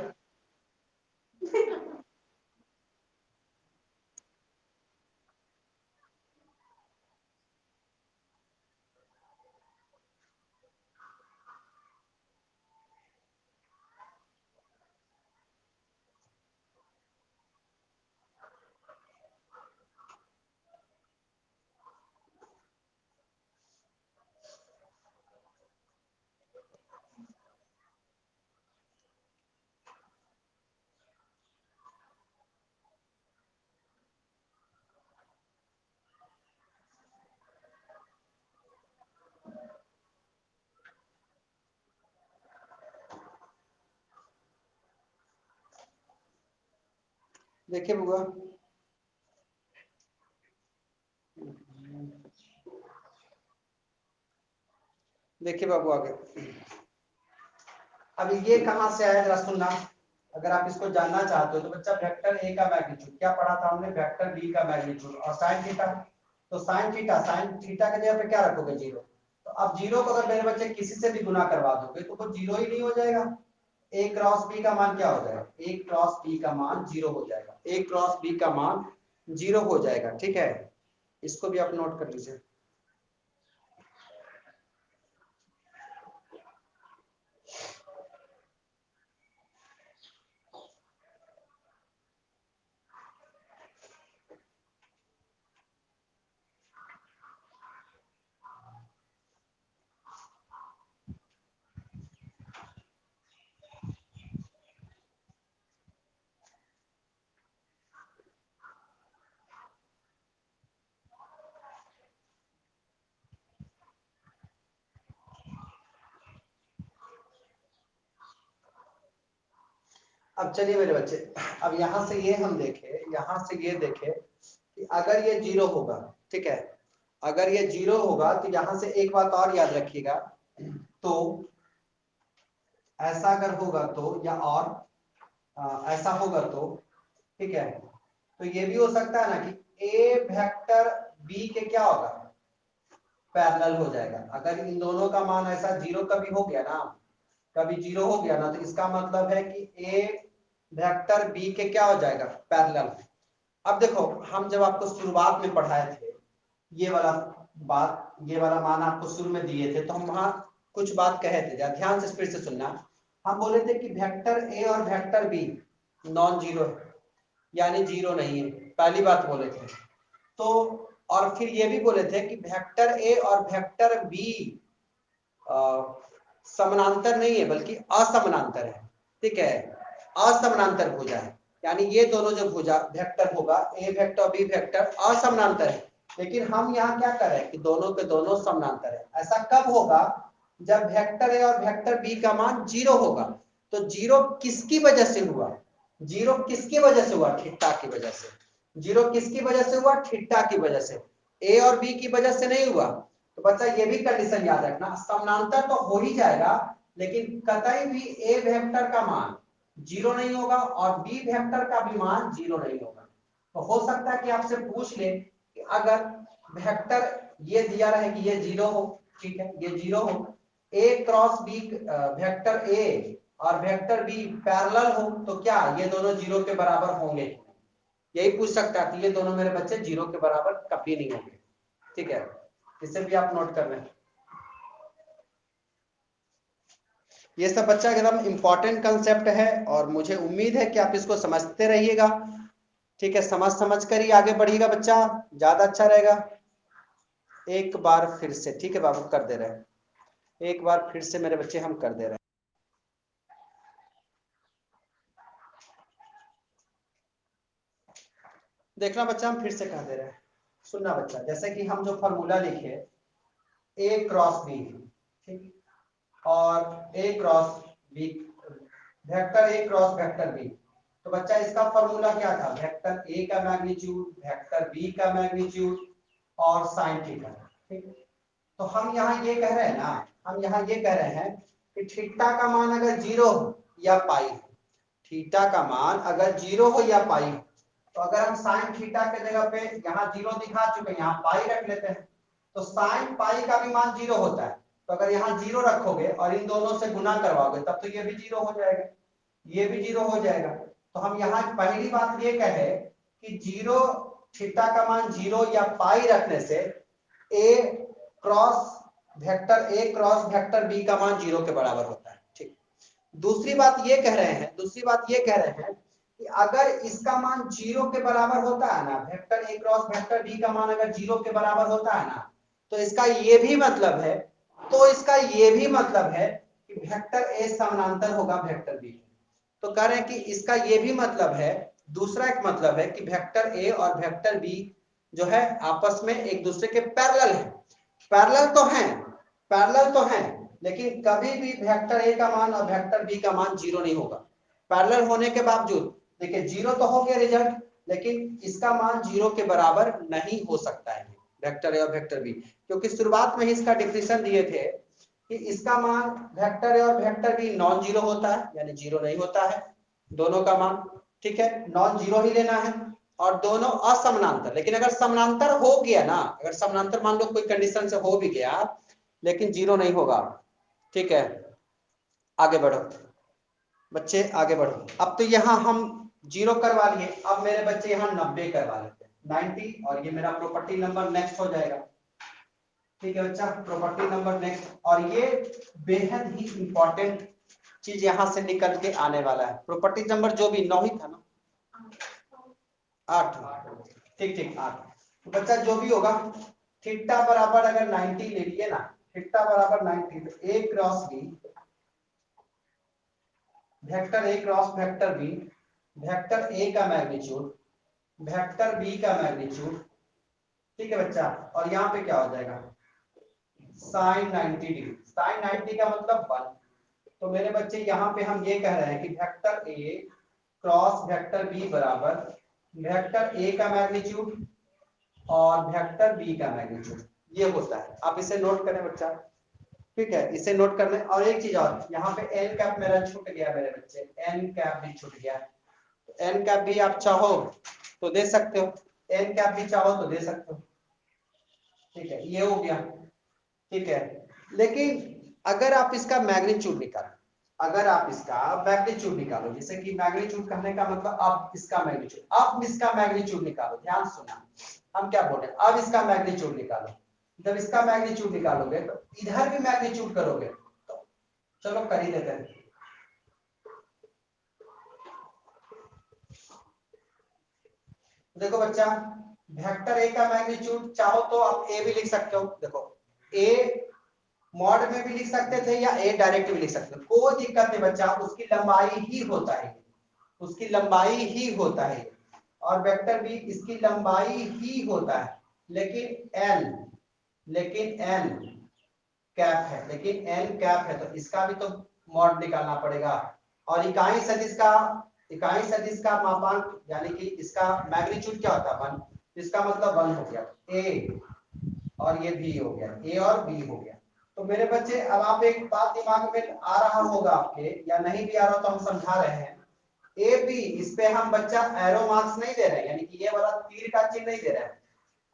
देखिए बुआ, देखिए बाबू आगे, अब ये कहां से आया जरा सुनना। अगर आप इसको जानना चाहते हो तो बच्चा, वेक्टर ए का मैग्नीट्यूड क्या पढ़ा था हमने, वेक्टर बी का मैग्नीट्यूड और साइन थीटा। तो साइन थीटा के जगह पे क्या रखोगे, 0। तो अब 0 को अगर मेरे बच्चे किसी से भी गुना करवा दोगे तो वो 0 ही नहीं हो जाएगा। ए क्रॉस बी का मान क्या हो जाएगा, ए क्रॉस बी का मान 0 हो जाएगा, ए क्रॉस बी का मान 0 हो जाएगा। ठीक है, इसको भी आप नोट कर लीजिए। अब चलिए मेरे बच्चे, अब यहां से ये हम देखे, यहां से ये देखे कि अगर ये 0 होगा, ठीक है, अगर ये 0 होगा तो यहां से एक बात और याद रखिएगा, तो ऐसा अगर होगा तो, या और ऐसा होगा तो, ठीक है, तो ये भी हो सकता है ना कि ए वेक्टर बी के क्या होगा, पैरेलल हो जाएगा। अगर इन दोनों का मान ऐसा 0 कभी हो गया ना, कभी 0 हो गया ना, तो इसका मतलब है कि ए वेक्टर बी के क्या हो जाएगा, पैरेलल। अब देखो, हम जब आपको शुरुआत में पढ़ाए थे ये वाला बात, ये वाला मान आपको शुरू में दिए थे, तो हम वहां कुछ बात कहे थे, ध्यान से फिर से सुनना। हम बोले थे कि वेक्टर ए और वेक्टर बी नॉन जीरो है, यानी 0 नहीं है, पहली बात बोले थे। तो और फिर ये भी बोले थे कि वेक्टर ए और वेक्टर बी समानांतर नहीं है बल्कि असमानांतर है। ठीक है, असमानांतर भुजा है, यानी ये दोनों जो भुजा वेक्टर होगा, ए वेक्टर बी वेक्टर असमानांतर है। लेकिन हम यहाँ क्या कर रहे हैं कि दोनों के दोनों समानांतर है। ऐसा कब होगा, जब वेक्टर ए और वेक्टर बी का मान 0 होगा। तो 0 किसकी वजह से हुआ, 0 किसकी वजह से हुआ, थीटा की वजह से। 0 किसकी वजह से हुआ, थीटा की वजह से, ए और बी की वजह से नहीं हुआ। तो बच्चा ये भी कंडीशन याद रखना, समानांतर तो हो ही जाएगा, लेकिन कतई भी ए वेक्टर का मान 0 नहीं होगा और बी वेक्टर का भी मान 0 नहीं होगा। तो हो सकता है कि आपसे पूछ ले कि अगर वेक्टर ये दिया रहे कि ये 0 हो, ठीक है, ये 0 हो, ए क्रॉस बी वेक्टर ए और वेक्टर बी पैरेलल हो तो क्या ये दोनों जीरो के बराबर होंगे? यही पूछ सकता है। ये दोनों मेरे बच्चे जीरो के बराबर कभी नहीं होंगे। ठीक है, इसे भी आप नोट कर लें। ये सब बच्चा एकदम इंपॉर्टेंट कंसेप्ट है और मुझे उम्मीद है कि आप इसको समझते रहिएगा। ठीक है, समझ कर ही आगे बढ़िएगा बच्चा, ज्यादा अच्छा रहेगा। एक बार फिर से, ठीक है बाबू, कर दे रहे हैं। एक बार फिर से मेरे बच्चे हम कर दे रहे हैं। देखना बच्चा, हम फिर से कर दे रहे हैं। सुनना बच्चा, जैसे कि हम जो फॉर्मूला लिखे ए क्रॉस बी, ठीक, और A cross B, vector A cross vector B, तो बच्चा इसका फॉर्मूला क्या था? वेक्टर ए का मैग्नीट्यूड, वेक्टर बी का मैग्नीट्यूड और साइन थीटा। ठीक, तो हम यहाँ ये कह रहे हैं ना, हम यहाँ ये कह रहे हैं कि थीटा का मान अगर जीरो या पाई, थीटा का मान अगर जीरो हो या पाई, तो अगर हम साइन थीटा के जगह पे यहाँ जीरो दिखा चुके हैं, यहाँ पाई रख लेते हैं, तो साइन पाई का भी मान जीरो होता है। तो अगर यहाँ जीरो रखोगे और इन दोनों से गुना करवाओगे तब तो ये भी जीरो हो जाएगा, ये भी जीरो हो जाएगा। तो हम यहाँ पहली बात ये कहे कि जीरो, थीटा का मान जीरो या पाई रखने से ए क्रॉस वेक्टर बी का मान जीरो के बराबर होता है। ठीक, दूसरी बात ये कह रहे हैं कि अगर इसका मान जीरो के बराबर होता है ना, vector A cross vector B का मान अगर जीरो के बराबर होता है ना, तो इसका ये भी मतलब है कि वेक्टर ए समानांतर होगा वेक्टर बी। तो कह रहे हैं कि इसका ये भी मतलब है, दूसरा एक मतलब है कि वेक्टर ए और वेक्टर बी जो है आपस में एक दूसरे के पैरेलल है। पैरेलल तो हैं, लेकिन कभी भी वेक्टर ए का मान और वेक्टर बी का मान जीरो नहीं होगा। पैरेलल होने के बावजूद देखिए जीरो तो हो गया रिजल्ट, लेकिन इसका मान जीरो के बराबर नहीं हो सकता है वेक्टर ए और वेक्टर बी, क्योंकि शुरुआत में ही इसका डिफिनेशन दिए थे कि इसका मान वेक्टर ए और वेक्टर बी नॉन जीरो होता है, यानी जीरो नहीं होता है दोनों का मान। ठीक है, नॉन जीरो ही लेना है, और दोनों असमानांतर। लेकिन अगर समानांतर हो गया ना, अगर समानांतर मान लो कोई कंडीशन से हो भी गया लेकिन जीरो नहीं होगा। ठीक है, आगे बढ़ो बच्चे, आगे बढ़ो। अब तो यहाँ हम जीरो करवा लिए, अब मेरे बच्चे यहाँ 90 करवा लेते हैं, 90, और ये मेरा प्रॉपर्टी नंबर नेक्स्ट हो जाएगा। ठीक है बच्चा, प्रॉपर्टी नंबर नेक्स्ट, और ये बेहद ही इंपॉर्टेंट चीज यहाँ से निकल के आने वाला है। प्रॉपर्टी नंबर जो भी 9 ही था ना, 8, ठीक 8। तो बच्चा जो भी होगा, थीटा बराबर अगर 90 ले लिए ना, थीटा बराबर 90, तो A cross B, vector A cross vector B, vector A का मैग्नीट्यूड, वेक्टर बी का मैग्नीट्यूड। ठीक है बच्चा, और यहाँ पे क्या हो जाएगा? Sign 90 degree. साइन 90 का मतलब 1। तो मेरे बच्चे यहाँ पे हम ये कह रहे हैं कि vector A cross vector B बराबर वेक्टर ए का मैग्नीट्यूड और वेक्टर बी का मैग्नीट्यूड, ये होता है। आप इसे नोट करें बच्चा, ठीक है, इसे नोट कर लें। और एक चीज और, यहाँ पे एन कैप मेरा छूट गया मेरे बच्चे, एन कैप भी छूट गया। एन कैप भी आप चाहो तो दे सकते हो, एन कैप भी चाहो तो दे सकते हो। ठीक है, ये हो गया। ठीक है, लेकिन अगर आप इसका मैग्नीट्यूड निकालो, जैसे कि मैग्नीट्यूड कहने का मतलब अब इसका मैग्नीट्यूड निकालो। ध्यान सुना, हम क्या बोल रहे हैं, अब इसका मैग्नीट्यूड निकालो। जब इसका मैग्नीट्यूड निकालोगे तो इधर भी मैग्नीट्यूड करोगे, तो चलो कर ही देते हैं। देखो बच्चा, वेक्टर ए का मैग्नीट्यूड चाहो तो आप ए भी लिख सकते हो। देखो, ए मॉड में भी लिख सकते थे या ए डायरेक्ट भी लिख सकते हो, कोई दिक्कत नहीं बच्चा, उसकी लंबाई ही होता है, और वेक्टर बी इसकी लंबाई ही होता है, लेकिन एन कैप है, तो इसका भी तो मॉड निकालना पड़ेगा। और इकाई सदिश का मापांक यानी कि इसका मैग्नीट्यूड क्या होता है? 1। इसका मतलब 1 हो गया ए, और ये बी हो गया, ए और बी हो गया। तो मेरे बच्चे, अब आप एक बात दिमाग में आ रहा होगा आपके, या नहीं भी आ रहा तो हम समझा रहे हैं। ए बी, इस पे हम बच्चा एरो मार्क्स नहीं दे रहे हैं, यानी कि ये वाला तीर का चिन्ह नहीं दे रहे हैं।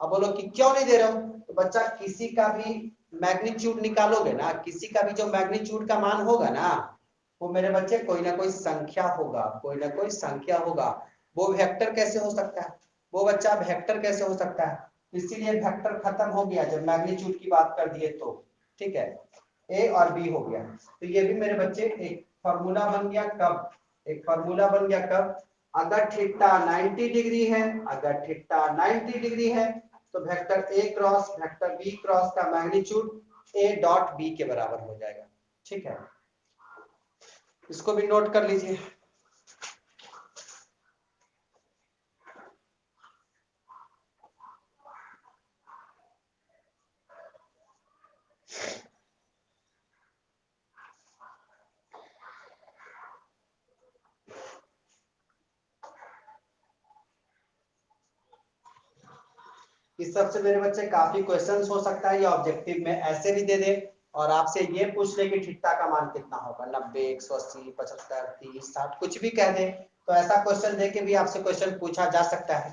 अब बोलो कि क्यों नहीं दे रहे हो? तो बच्चा, किसी का भी मैग्नीट्यूड निकालोगे ना, किसी का भी जो मैग्नीट्यूड का मान होगा ना, वो मेरे बच्चे कोई ना कोई संख्या होगा, कोई ना कोई संख्या होगा। वो वेक्टर कैसे हो सकता है, वो बच्चा वेक्टर कैसे हो सकता है, इसीलिए वेक्टर खत्म हो गया जब मैग्नीट्यूड की बात कर दिए तो। ठीक है, ए और बी हो गया। तो ये भी मेरे बच्चे एक फॉर्मूला बन गया कब, एक फॉर्मूला बन गया कब, अगर थीटा 90 डिग्री है, अगर थीटा 90 डिग्री है तो vector A cross vector B cross का मैग्नीट्यूड ए डॉट बी के बराबर हो जाएगा। ठीक है, इसको भी नोट कर लीजिए। इस सबसे मेरे बच्चे काफी क्वेश्चंस हो सकता है, ये ऑब्जेक्टिव में ऐसे भी दे दे और आपसे ये पूछ ले कि थीटा का मान कितना होगा, 90, 180, 75, 30, 60 कुछ भी कह दे, तो ऐसा क्वेश्चन दे के भी आपसे क्वेश्चन पूछा जा सकता है।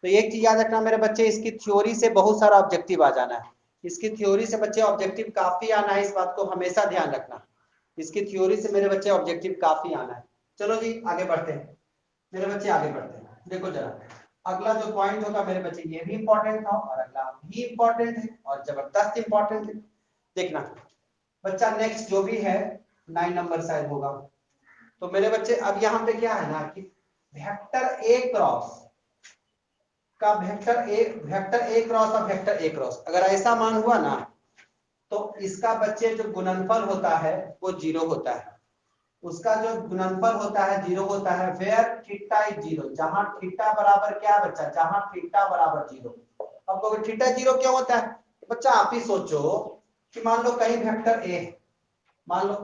तो एक चीज याद रखना मेरे बच्चे, इसकी थ्योरी से बहुत सारा ऑब्जेक्टिव आ जाना है, इसकी थ्योरी से बच्चे ऑब्जेक्टिव काफी आना है, इस बात को हमेशा ध्यान रखना, इसकी थ्योरी से मेरे बच्चे ऑब्जेक्टिव काफी आना है। चलो जी आगे बढ़ते हैं मेरे बच्चे, आगे बढ़ते हैं। देखो जरा अगला जो पॉइंट होगा मेरे बच्चे, ये भी इंपॉर्टेंट था और अगला भी इंपॉर्टेंट है और जबरदस्त इंपॉर्टेंट है। देखना बच्चा नेक्स्ट जो भी है 9 नंबर शायद होगा। तो मेरे बच्चे अब यहाँ पे क्या है ना कि वेक्टर ए क्रॉस का वेक्टर ए क्रॉस और वेक्टर ए क्रॉस अगर ऐसा मान हुआ ना तो इसका बच्चे जो गुणनफल होता है वो 0 होता है, उसका जो गुणनफल होता है 0 होता है, वेयर थीटा इज 0, जहां थीटा बराबर क्या बच्चा, जहां थीटा बराबर 0। अब कहोगे थीटा 0 क्यों होता है, बच्चा आप ही सोचो कि मान लो कहीं वेक्टर ए है, मान लो,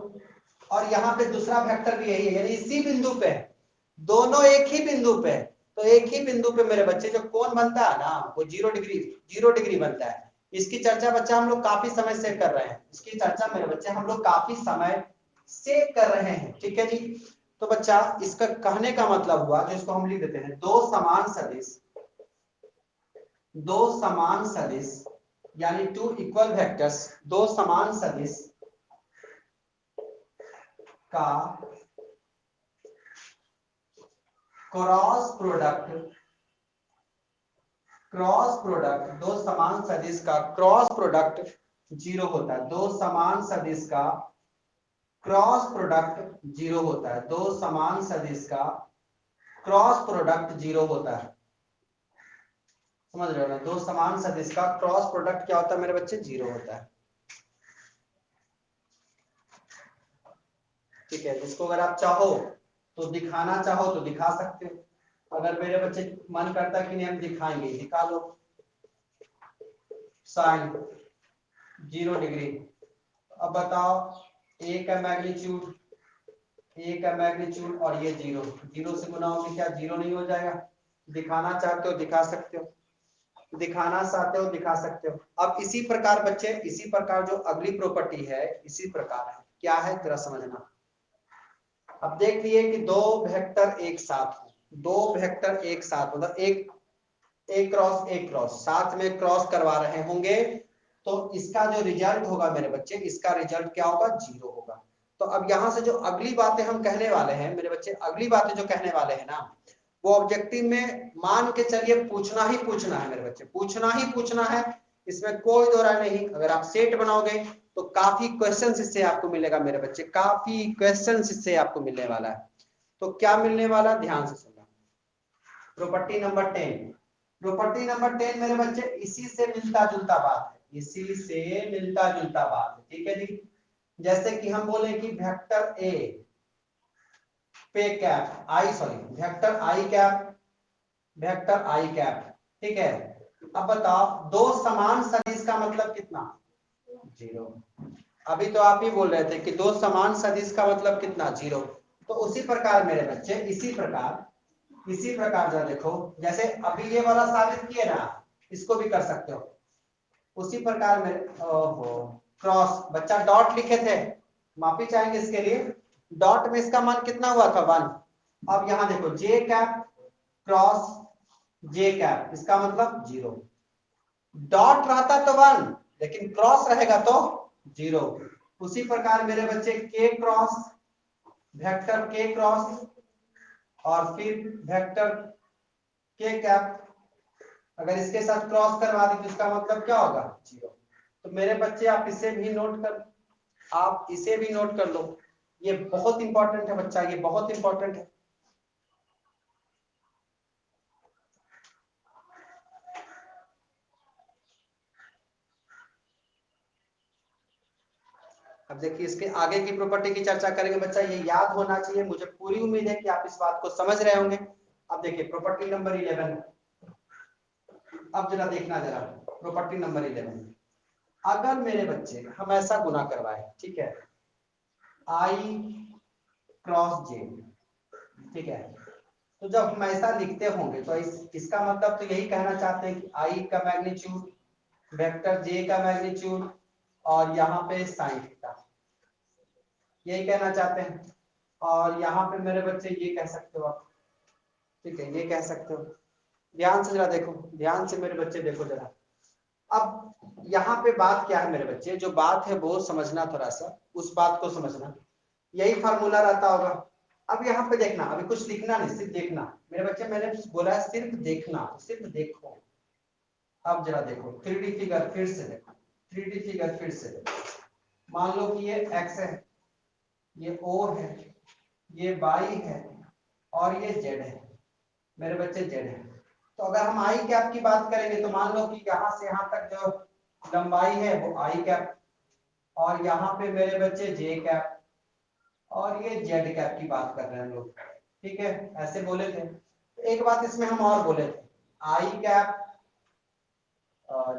और यहाँ पे दूसरा वेक्टर भी यही है, यानी इसी बिंदु पे है, दोनों एक ही बिंदु पे है, तो एक ही बिंदु पे मेरे बच्चे जो कोण बनता है ना वो 0 डिग्री बनता है। इसकी चर्चा बच्चा हम लोग काफी समय से कर रहे हैं, इसकी चर्चा मेरे बच्चे हम लोग काफी समय से कर रहे हैं। ठीक है जी, तो बच्चा इसका कहने का मतलब हुआ, जो इसको हम लिख देते हैं, दो समान सदिश यानी टू इक्वल वेक्टर्स, दो समान सदिश का क्रॉस प्रोडक्ट, दो समान सदिश का क्रॉस प्रोडक्ट 0 होता है, दो समान सदिश का क्रॉस प्रोडक्ट 0 होता है, दो समान सदिश का क्रॉस प्रोडक्ट 0 होता है। समझ रहे हो ना, दो समान सदिश का क्रॉस प्रोडक्ट क्या होता है मेरे बच्चे, 0 होता है। ठीक है, जिसको अगर आप चाहो तो दिखाना चाहो तो दिखा सकते हो, अगर मेरे बच्चे मन करता है कि नहीं हम दिखाएंगे, दिखा लो। साइन 0 डिग्री, अब बताओ ए का मैग्नीट्यूड और ये 0 से गुना होगी, क्या 0 नहीं हो जाएगा? दिखाना चाहते हो दिखा सकते हो, दिखाना चाहते हो दिखा सकते हो। अब इसी प्रकार बच्चे, इसी प्रकार जो अगली प्रॉपर्टी है इसी प्रकार है, क्या है जरा समझना। अब देख लिए कि दो वेक्टर एक साथ हो, दो वेक्टर एक साथ मतलब एक क्रॉस साथ में क्रॉस करवा रहे होंगे, तो इसका जो रिजल्ट होगा मेरे बच्चे, इसका रिजल्ट क्या होगा, 0 होगा। तो अब यहां से जो अगली बातें हम कहने वाले हैं मेरे बच्चे, अगली बातें जो कहने वाले हैं ना, वो ऑब्जेक्टिव में मान के चलिए पूछना ही पूछना है मेरे बच्चे, पूछना ही पूछना है, इसमें कोई दो राय नहीं। अगर आप सेट बनाओगे तो काफी क्वेश्चंस इससे आपको मिलेगा मेरे बच्चे, काफी क्वेश्चंस इससे आपको मिलने वाला है। तो क्या मिलने वाला, ध्यान से सुनना। प्रॉपर्टी नंबर 10, प्रॉपर्टी नंबर 10 मेरे बच्चे इसी से मिलता जुलता बात है, इसी से मिलता जुलता बात है। ठीक है जी, जैसे कि हम बोले कि वेक्टर ए पे कैप आई, सॉरी वेक्टर आई कैप। ठीक है, अब बताओ दो समान सदिश का मतलब कितना, 0। अभी तो आप ही बोल रहे थे कि दो समान सदिश का मतलब कितना, 0। तो उसी प्रकार मेरे बच्चे, इसी प्रकार जरा देखो, जैसे अभी ये वाला साबित किए ना, इसको भी कर सकते हो उसी प्रकार मेरे। ओहो, क्रॉस बच्चा डॉट लिखे थे, माफी चाहेंगे इसके लिए, डॉट में इसका मान कितना हुआ था, 1। अब यहां देखो जे कैप क्रॉस जे कैप, इसका मतलब 0। डॉट रहता तो 1, लेकिन क्रॉस रहेगा तो 0। उसी प्रकार मेरे बच्चे के क्रॉस वेक्टर के क्रॉस और फिर वेक्टर के कैप। अगर इसके साथ क्रॉस करवा दी तो इसका मतलब क्या होगा? 0। तो मेरे बच्चे आप इसे भी नोट कर, आप इसे भी नोट कर लो, ये बहुत इंपॉर्टेंट है बच्चा, ये बहुत इंपॉर्टेंट है। अब देखिए इसके आगे की प्रॉपर्टी की चर्चा करेंगे बच्चा, ये याद होना चाहिए, मुझे पूरी उम्मीद है कि आप इस बात को समझ रहे होंगे। अब देखिए प्रॉपर्टी नंबर 11, अब जरा देखना जरा प्रॉपर्टी नंबर 11। अगर मेरे बच्चे हम ऐसा गुना करवाए, ठीक है, आई क्रॉस जे, ठीक है, तो जब हम ऐसा लिखते होंगे तो इसका मतलब तो यही कहना चाहते हैं कि आई का मैग्नीट्यूड वेक्टर जे का मैग्नीट्यूड और यहाँ पे साइन थीटा, यही कहना चाहते हैं। और यहाँ पे मेरे बच्चे ये कह सकते हो आप, ठीक है, ये कह सकते हो। ध्यान से जरा देखो, ध्यान से मेरे बच्चे देखो जरा। अब यहाँ पे बात क्या है मेरे बच्चे, जो बात है वो समझना, थोड़ा सा उस बात को समझना, यही फार्मूला रहता होगा। अब यहाँ पे देखना, अभी कुछ लिखना नहीं, सिर्फ देखना मेरे बच्चे, मैंने बोला है सिर्फ देखना, सिर्फ देखो। अब जरा देखो 3D फिगर फिर से देखो, 3D फिगर फिर से देखो। मान लो कि ये x है, ये O है, ये y है और ये z है, मेरे बच्चे z है। तो अगर हम आई कैप की बात करेंगे तो मान लो कि यहाँ से यहाँ तक जो लंबाई है वो आई कैप, और यहाँ पे मेरे बच्चे जे कैप, और ये जेड कैप की बात कर रहे हैं हम लोग, ठीक है, ऐसे बोले थे। तो एक बात इसमें हम और बोले थे, आई कैप,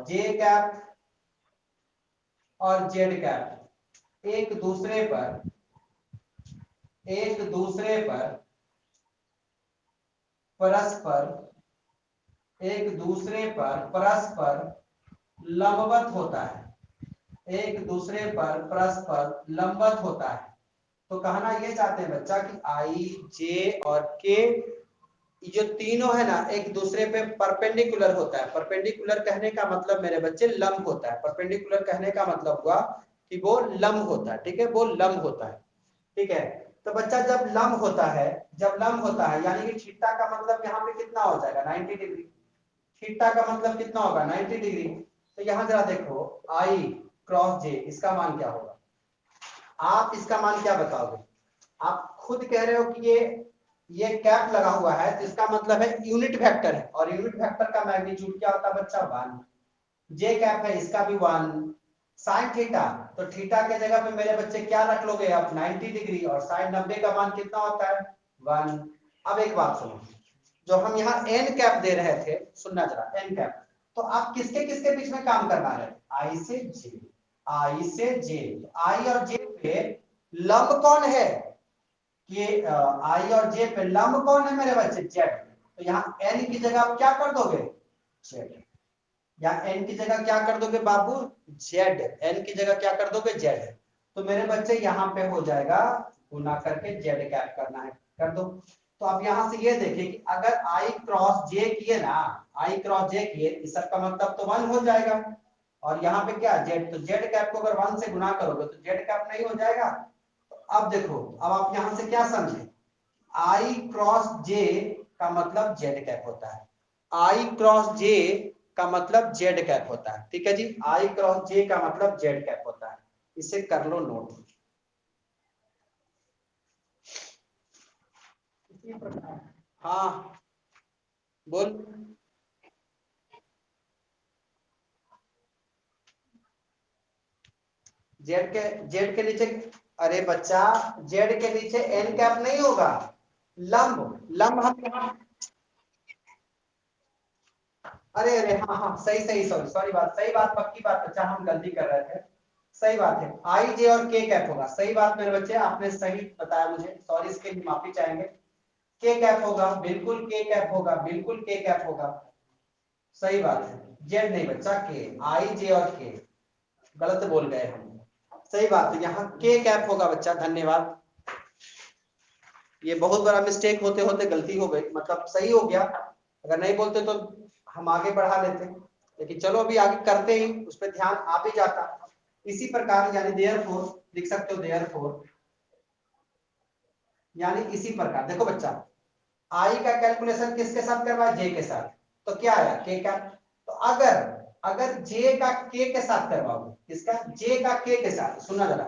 जे कैप और जेड कैप एक दूसरे पर परस्पर लंबवत होता है, एक दूसरे पर परस्पर लंबवत होता है। तो कहना ये चाहते हैं बच्चा कि आई जे और के जो तीनों है ना एक दूसरे पे परपेंडिकुलर होता है। परपेंडिकुलर कहने का मतलब मेरे बच्चे लंब होता है, परपेंडिकुलर कहने का मतलब हुआ कि वो लंब होता है, ठीक है, वो लंब होता है, ठीक है। तो बच्चा जब लंब होता है, जब लंब होता है यानी कि थीटा का मतलब यहाँ पे कितना हो जाएगा 90 डिग्री, थीटा का मतलब कितना होगा 90 डिग्री। तो यहाँ जरा देखो आई क्रॉस जे, इसका मान क्या होगा, आप इसका मान क्या बताओगे? आप खुद कह रहे हो कि ये कैप लगा हुआ है तो इसका मतलब है यूनिट वेक्टर है, और यूनिट वेक्टर का मैग्नीट्यूड क्या होता है बच्चा 1। जे कैप है इसका भी 1। साइन थीटा, तो थीटा के जगह पे मेरे बच्चे क्या रख लोगे आप 90 डिग्री, और साइन 90 का मान कितना होता है 1। अब एक बात सुनो, जो हम यहाँ एन कैप दे रहे थे, सुनना जरा, एन कैप, तो आप किसके किसके बीच में काम करवा रहे थे? आई से जे, आई से जे, आई और जे पे लंब कौन है? कि आई और जे पे लंब कौन है मेरे बच्चे? जेड। तो यहाँ एन की जगह आप क्या कर दोगे? जेड। या एन की जगह क्या कर दोगे बाबू? जेड। एन की जगह क्या कर दोगे? जेड। तो मेरे बच्चे यहाँ पे हो जाएगा गुना करके जेड कैप करना है, कर दो। तो आप यहाँ से ये देखिए कि अगर आई क्रॉस जे किए ना, आई क्रॉस जे किए, इस सब का मतलब तो 1 हो जाएगा, और यहाँ पे क्या जेड, तो जेड कैप को अगर 1 से गुना करोगे तो जेड कैप नहीं हो जाएगा। तो अब देखो, अब आप यहाँ से क्या समझे, आई क्रॉस जे का मतलब जेड कैप होता है, आई क्रॉस जे का मतलब जेड कैप होता है, ठीक है जी, आई क्रॉस जे का मतलब जेड कैप होता है। इसे कर लो नोट। हाँ बोल। जेड के नीचे, अरे बच्चा जेड के नीचे एन कैप नहीं होगा, लंब, लंब हम यहाँ, अरे अरे हाँ हाँ सही सही, सॉरी सॉरी बात, सही बात, पक्की बात बच्चा, हम गलती कर रहे थे, सही बात है, आई जे और के कैप होगा, सही बात मेरे बच्चे, आपने सही बताया मुझे, सॉरी, इसके लिए माफी चाहेंगे। के कैप होगा, बिल्कुल के कैप होगा, बिल्कुल के कैप होगा, सही बात है, जेड नहीं बच्चा, के, आई जे और के, गलत बोल गए हम, सही बात है, यहाँ के कैप होगा बच्चा, धन्यवाद। ये बहुत बड़ा मिस्टेक होते होते गलती हो गई, मतलब सही हो गया, अगर नहीं बोलते तो हम आगे बढ़ा लेते, लेकिन चलो अभी आगे करते ही उस पर ध्यान आ भी जाता। इसी प्रकार यानी देयरफॉर लिख सकते हो, देयरफॉर यानी इसी प्रकार देखो बच्चा, आई का कैलकुलेशन किसके साथ करवा, जे के साथ, तो क्या आया के का। तो अगर जे का के के साथ करवाओगे, किसका, जे का के साथ, सुनना जरा,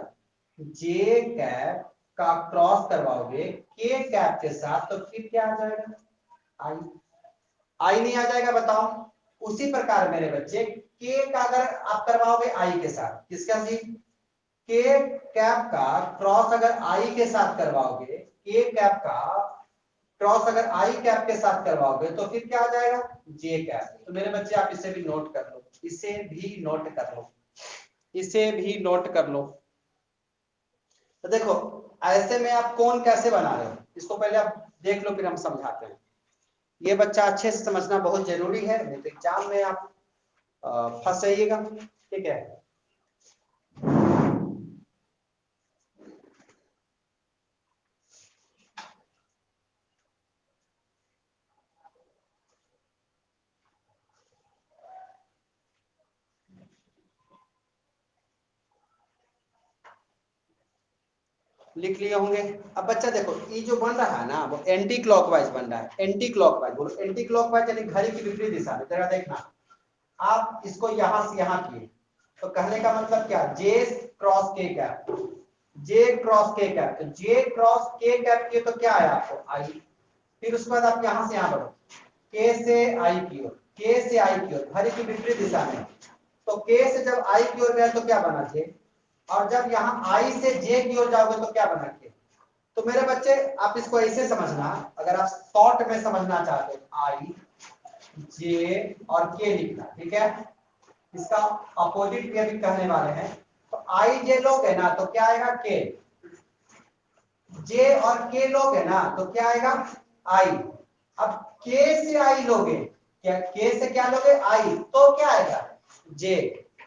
जे कैप का क्रॉस करवाओगे के कैप के साथ, तो फिर क्या आ जाएगा, आई। आई नहीं आ जाएगा बताओ। उसी प्रकार मेरे बच्चे के का अगर आप करवाओगे आई के साथ, किसका जी, के कैप का क्रॉस अगर आई के साथ करवाओगे, के कैप का क्रॉस अगर आई कैप के साथ करवाओगे, तो फिर क्या आ जाएगा, जे कैप। तो मेरे बच्चे आप इसे भी नोट कर लो, इसे भी नोट कर लो, इसे भी नोट कर लो। तो देखो ऐसे में आप कौन कैसे बना रहे हो, इसको पहले आप देख लो, फिर हम समझाते हैं। ये बच्चा अच्छे से समझना बहुत जरूरी है, नहीं तो एग्जाम में आप फंस जाइएगा, ठीक है। लिख लिए होंगे। अब बच्चा देखो ये जो बन रहा है ना, वो एंटी क्लॉकवाइज बन रहा है, एंटी क्लॉकवाइज, बोलो एंटी क्लॉकवाइज, यानी घड़ी की विपरीत दिशा में। जरा देखना, आप इसको यहां से यहां किए, तो कहने का मतलब क्या, जे क्रॉस के कैप, जे क्रॉस के कैप, तो जे क्रॉस के कैप किए तो क्या आया आपको, आई। फिर उसके बाद आप यहां से यहां बढ़ो, के से आई की ओर, के से आई की ओर, घड़ी की विपरीत दिशा में। तो के से जब आई की ओर गया तो क्या बना जे, और जब यहाँ आई से जे की ओर जाओगे तो क्या बना के। तो मेरे बच्चे आप इसको ऐसे समझना, अगर आप शॉर्ट में समझना चाहते हो, आई जे और के लिखना, ठीक है। इसका अपोजिट भी अभी कहने वाले हैं। तो आई जे लोगे ना तो क्या आएगा, के, जे और के लोगे ना तो क्या आएगा, आई। अब के से आई लोगे, क्या के से क्या लोगे, आई, तो क्या आएगा, जे,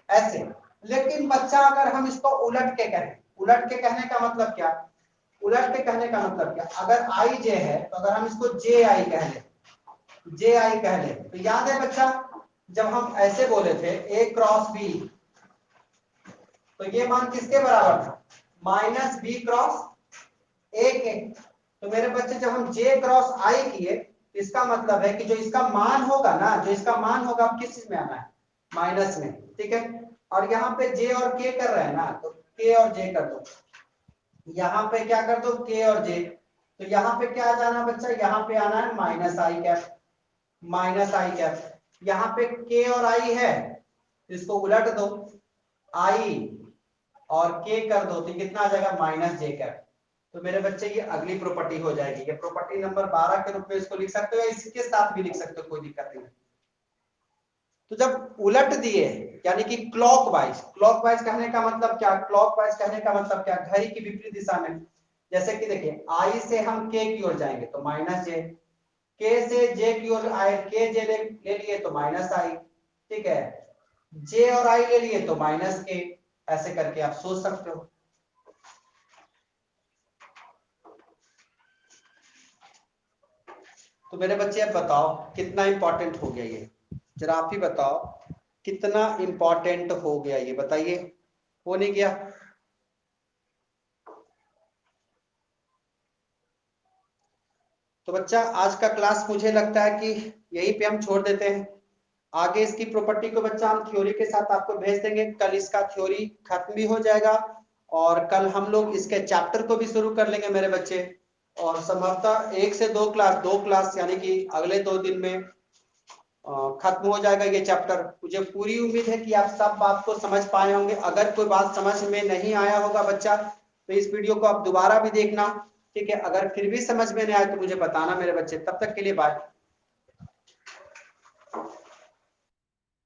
ऐसे। लेकिन बच्चा अगर हम इसको उलट के कहें, उलट के कहने का मतलब क्या, उलट के कहने का मतलब क्या, अगर आई जे है तो अगर हम इसको जे आई कह ले, जे आई कह ले, तो याद है बच्चा जब हम ऐसे बोले थे ए क्रॉस बी, तो ये मान किसके बराबर था, माइनस बी क्रॉस ए के। तो मेरे बच्चे जब हम जे क्रॉस आई किए, इसका मतलब है कि जो इसका मान होगा ना, जो इसका मान होगा, अब किस चीज में आना है, माइनस में, ठीक है। और यहाँ पे जे और के कर रहे हैं ना, तो के और जे कर दो, यहाँ पे क्या कर दो, के और जे। तो यहाँ पे क्या जाना बच्चा, यहाँ पे आना है माइनस आई कैप, माइनस आई कैप। यहाँ पे के और आई है, इसको उलट दो, आई और के कर दो, तो कितना आ जाएगा, माइनस जे कैप। तो मेरे बच्चे ये अगली प्रॉपर्टी हो जाएगी, ये प्रॉपर्टी नंबर 12 के रूप में इसको लिख सकते हो, या इसके साथ भी लिख सकते हो, कोई दिक्कत नहीं। तो जब उलट दिए, यानी कि क्लॉकवाइज, क्लॉकवाइज कहने का मतलब क्या, क्लॉकवाइज कहने का मतलब क्या, घड़ी की विपरीत दिशा में। जैसे कि देखिए आई से हम के की ओर जाएंगे तो माइनस जे, के से जे की ओर आए, के जे ले लिए तो माइनस आई, ठीक है। जे और आई ले लिए तो माइनस के, ऐसे करके आप सोच सकते हो। तो मेरे बच्चे अब बताओ कितना इंपॉर्टेंट हो गया ये, जरा आप ही बताओ कितना इंपॉर्टेंट हो गया ये, बताइए, हो नहीं गया। तो बच्चा आज का क्लास मुझे लगता है कि यहीं पे हम छोड़ देते हैं। आगे इसकी प्रॉपर्टी को बच्चा हम थ्योरी के साथ आपको भेज देंगे, कल इसका थ्योरी खत्म भी हो जाएगा, और कल हम लोग इसके चैप्टर को भी शुरू कर लेंगे मेरे बच्चे। और संभवतः 1 से 2 क्लास, 2 क्लास यानी कि अगले 2 दिन में खत्म हो जाएगा ये चैप्टर। मुझे पूरी उम्मीद है कि आप सब बात को समझ पाए होंगे। अगर कोई बात समझ में नहीं आया होगा बच्चा, तो इस वीडियो को आप दोबारा भी देखना, ठीक है। अगर फिर भी समझ में नहीं आया तो मुझे बताना मेरे बच्चे। तब तक के लिए बाय।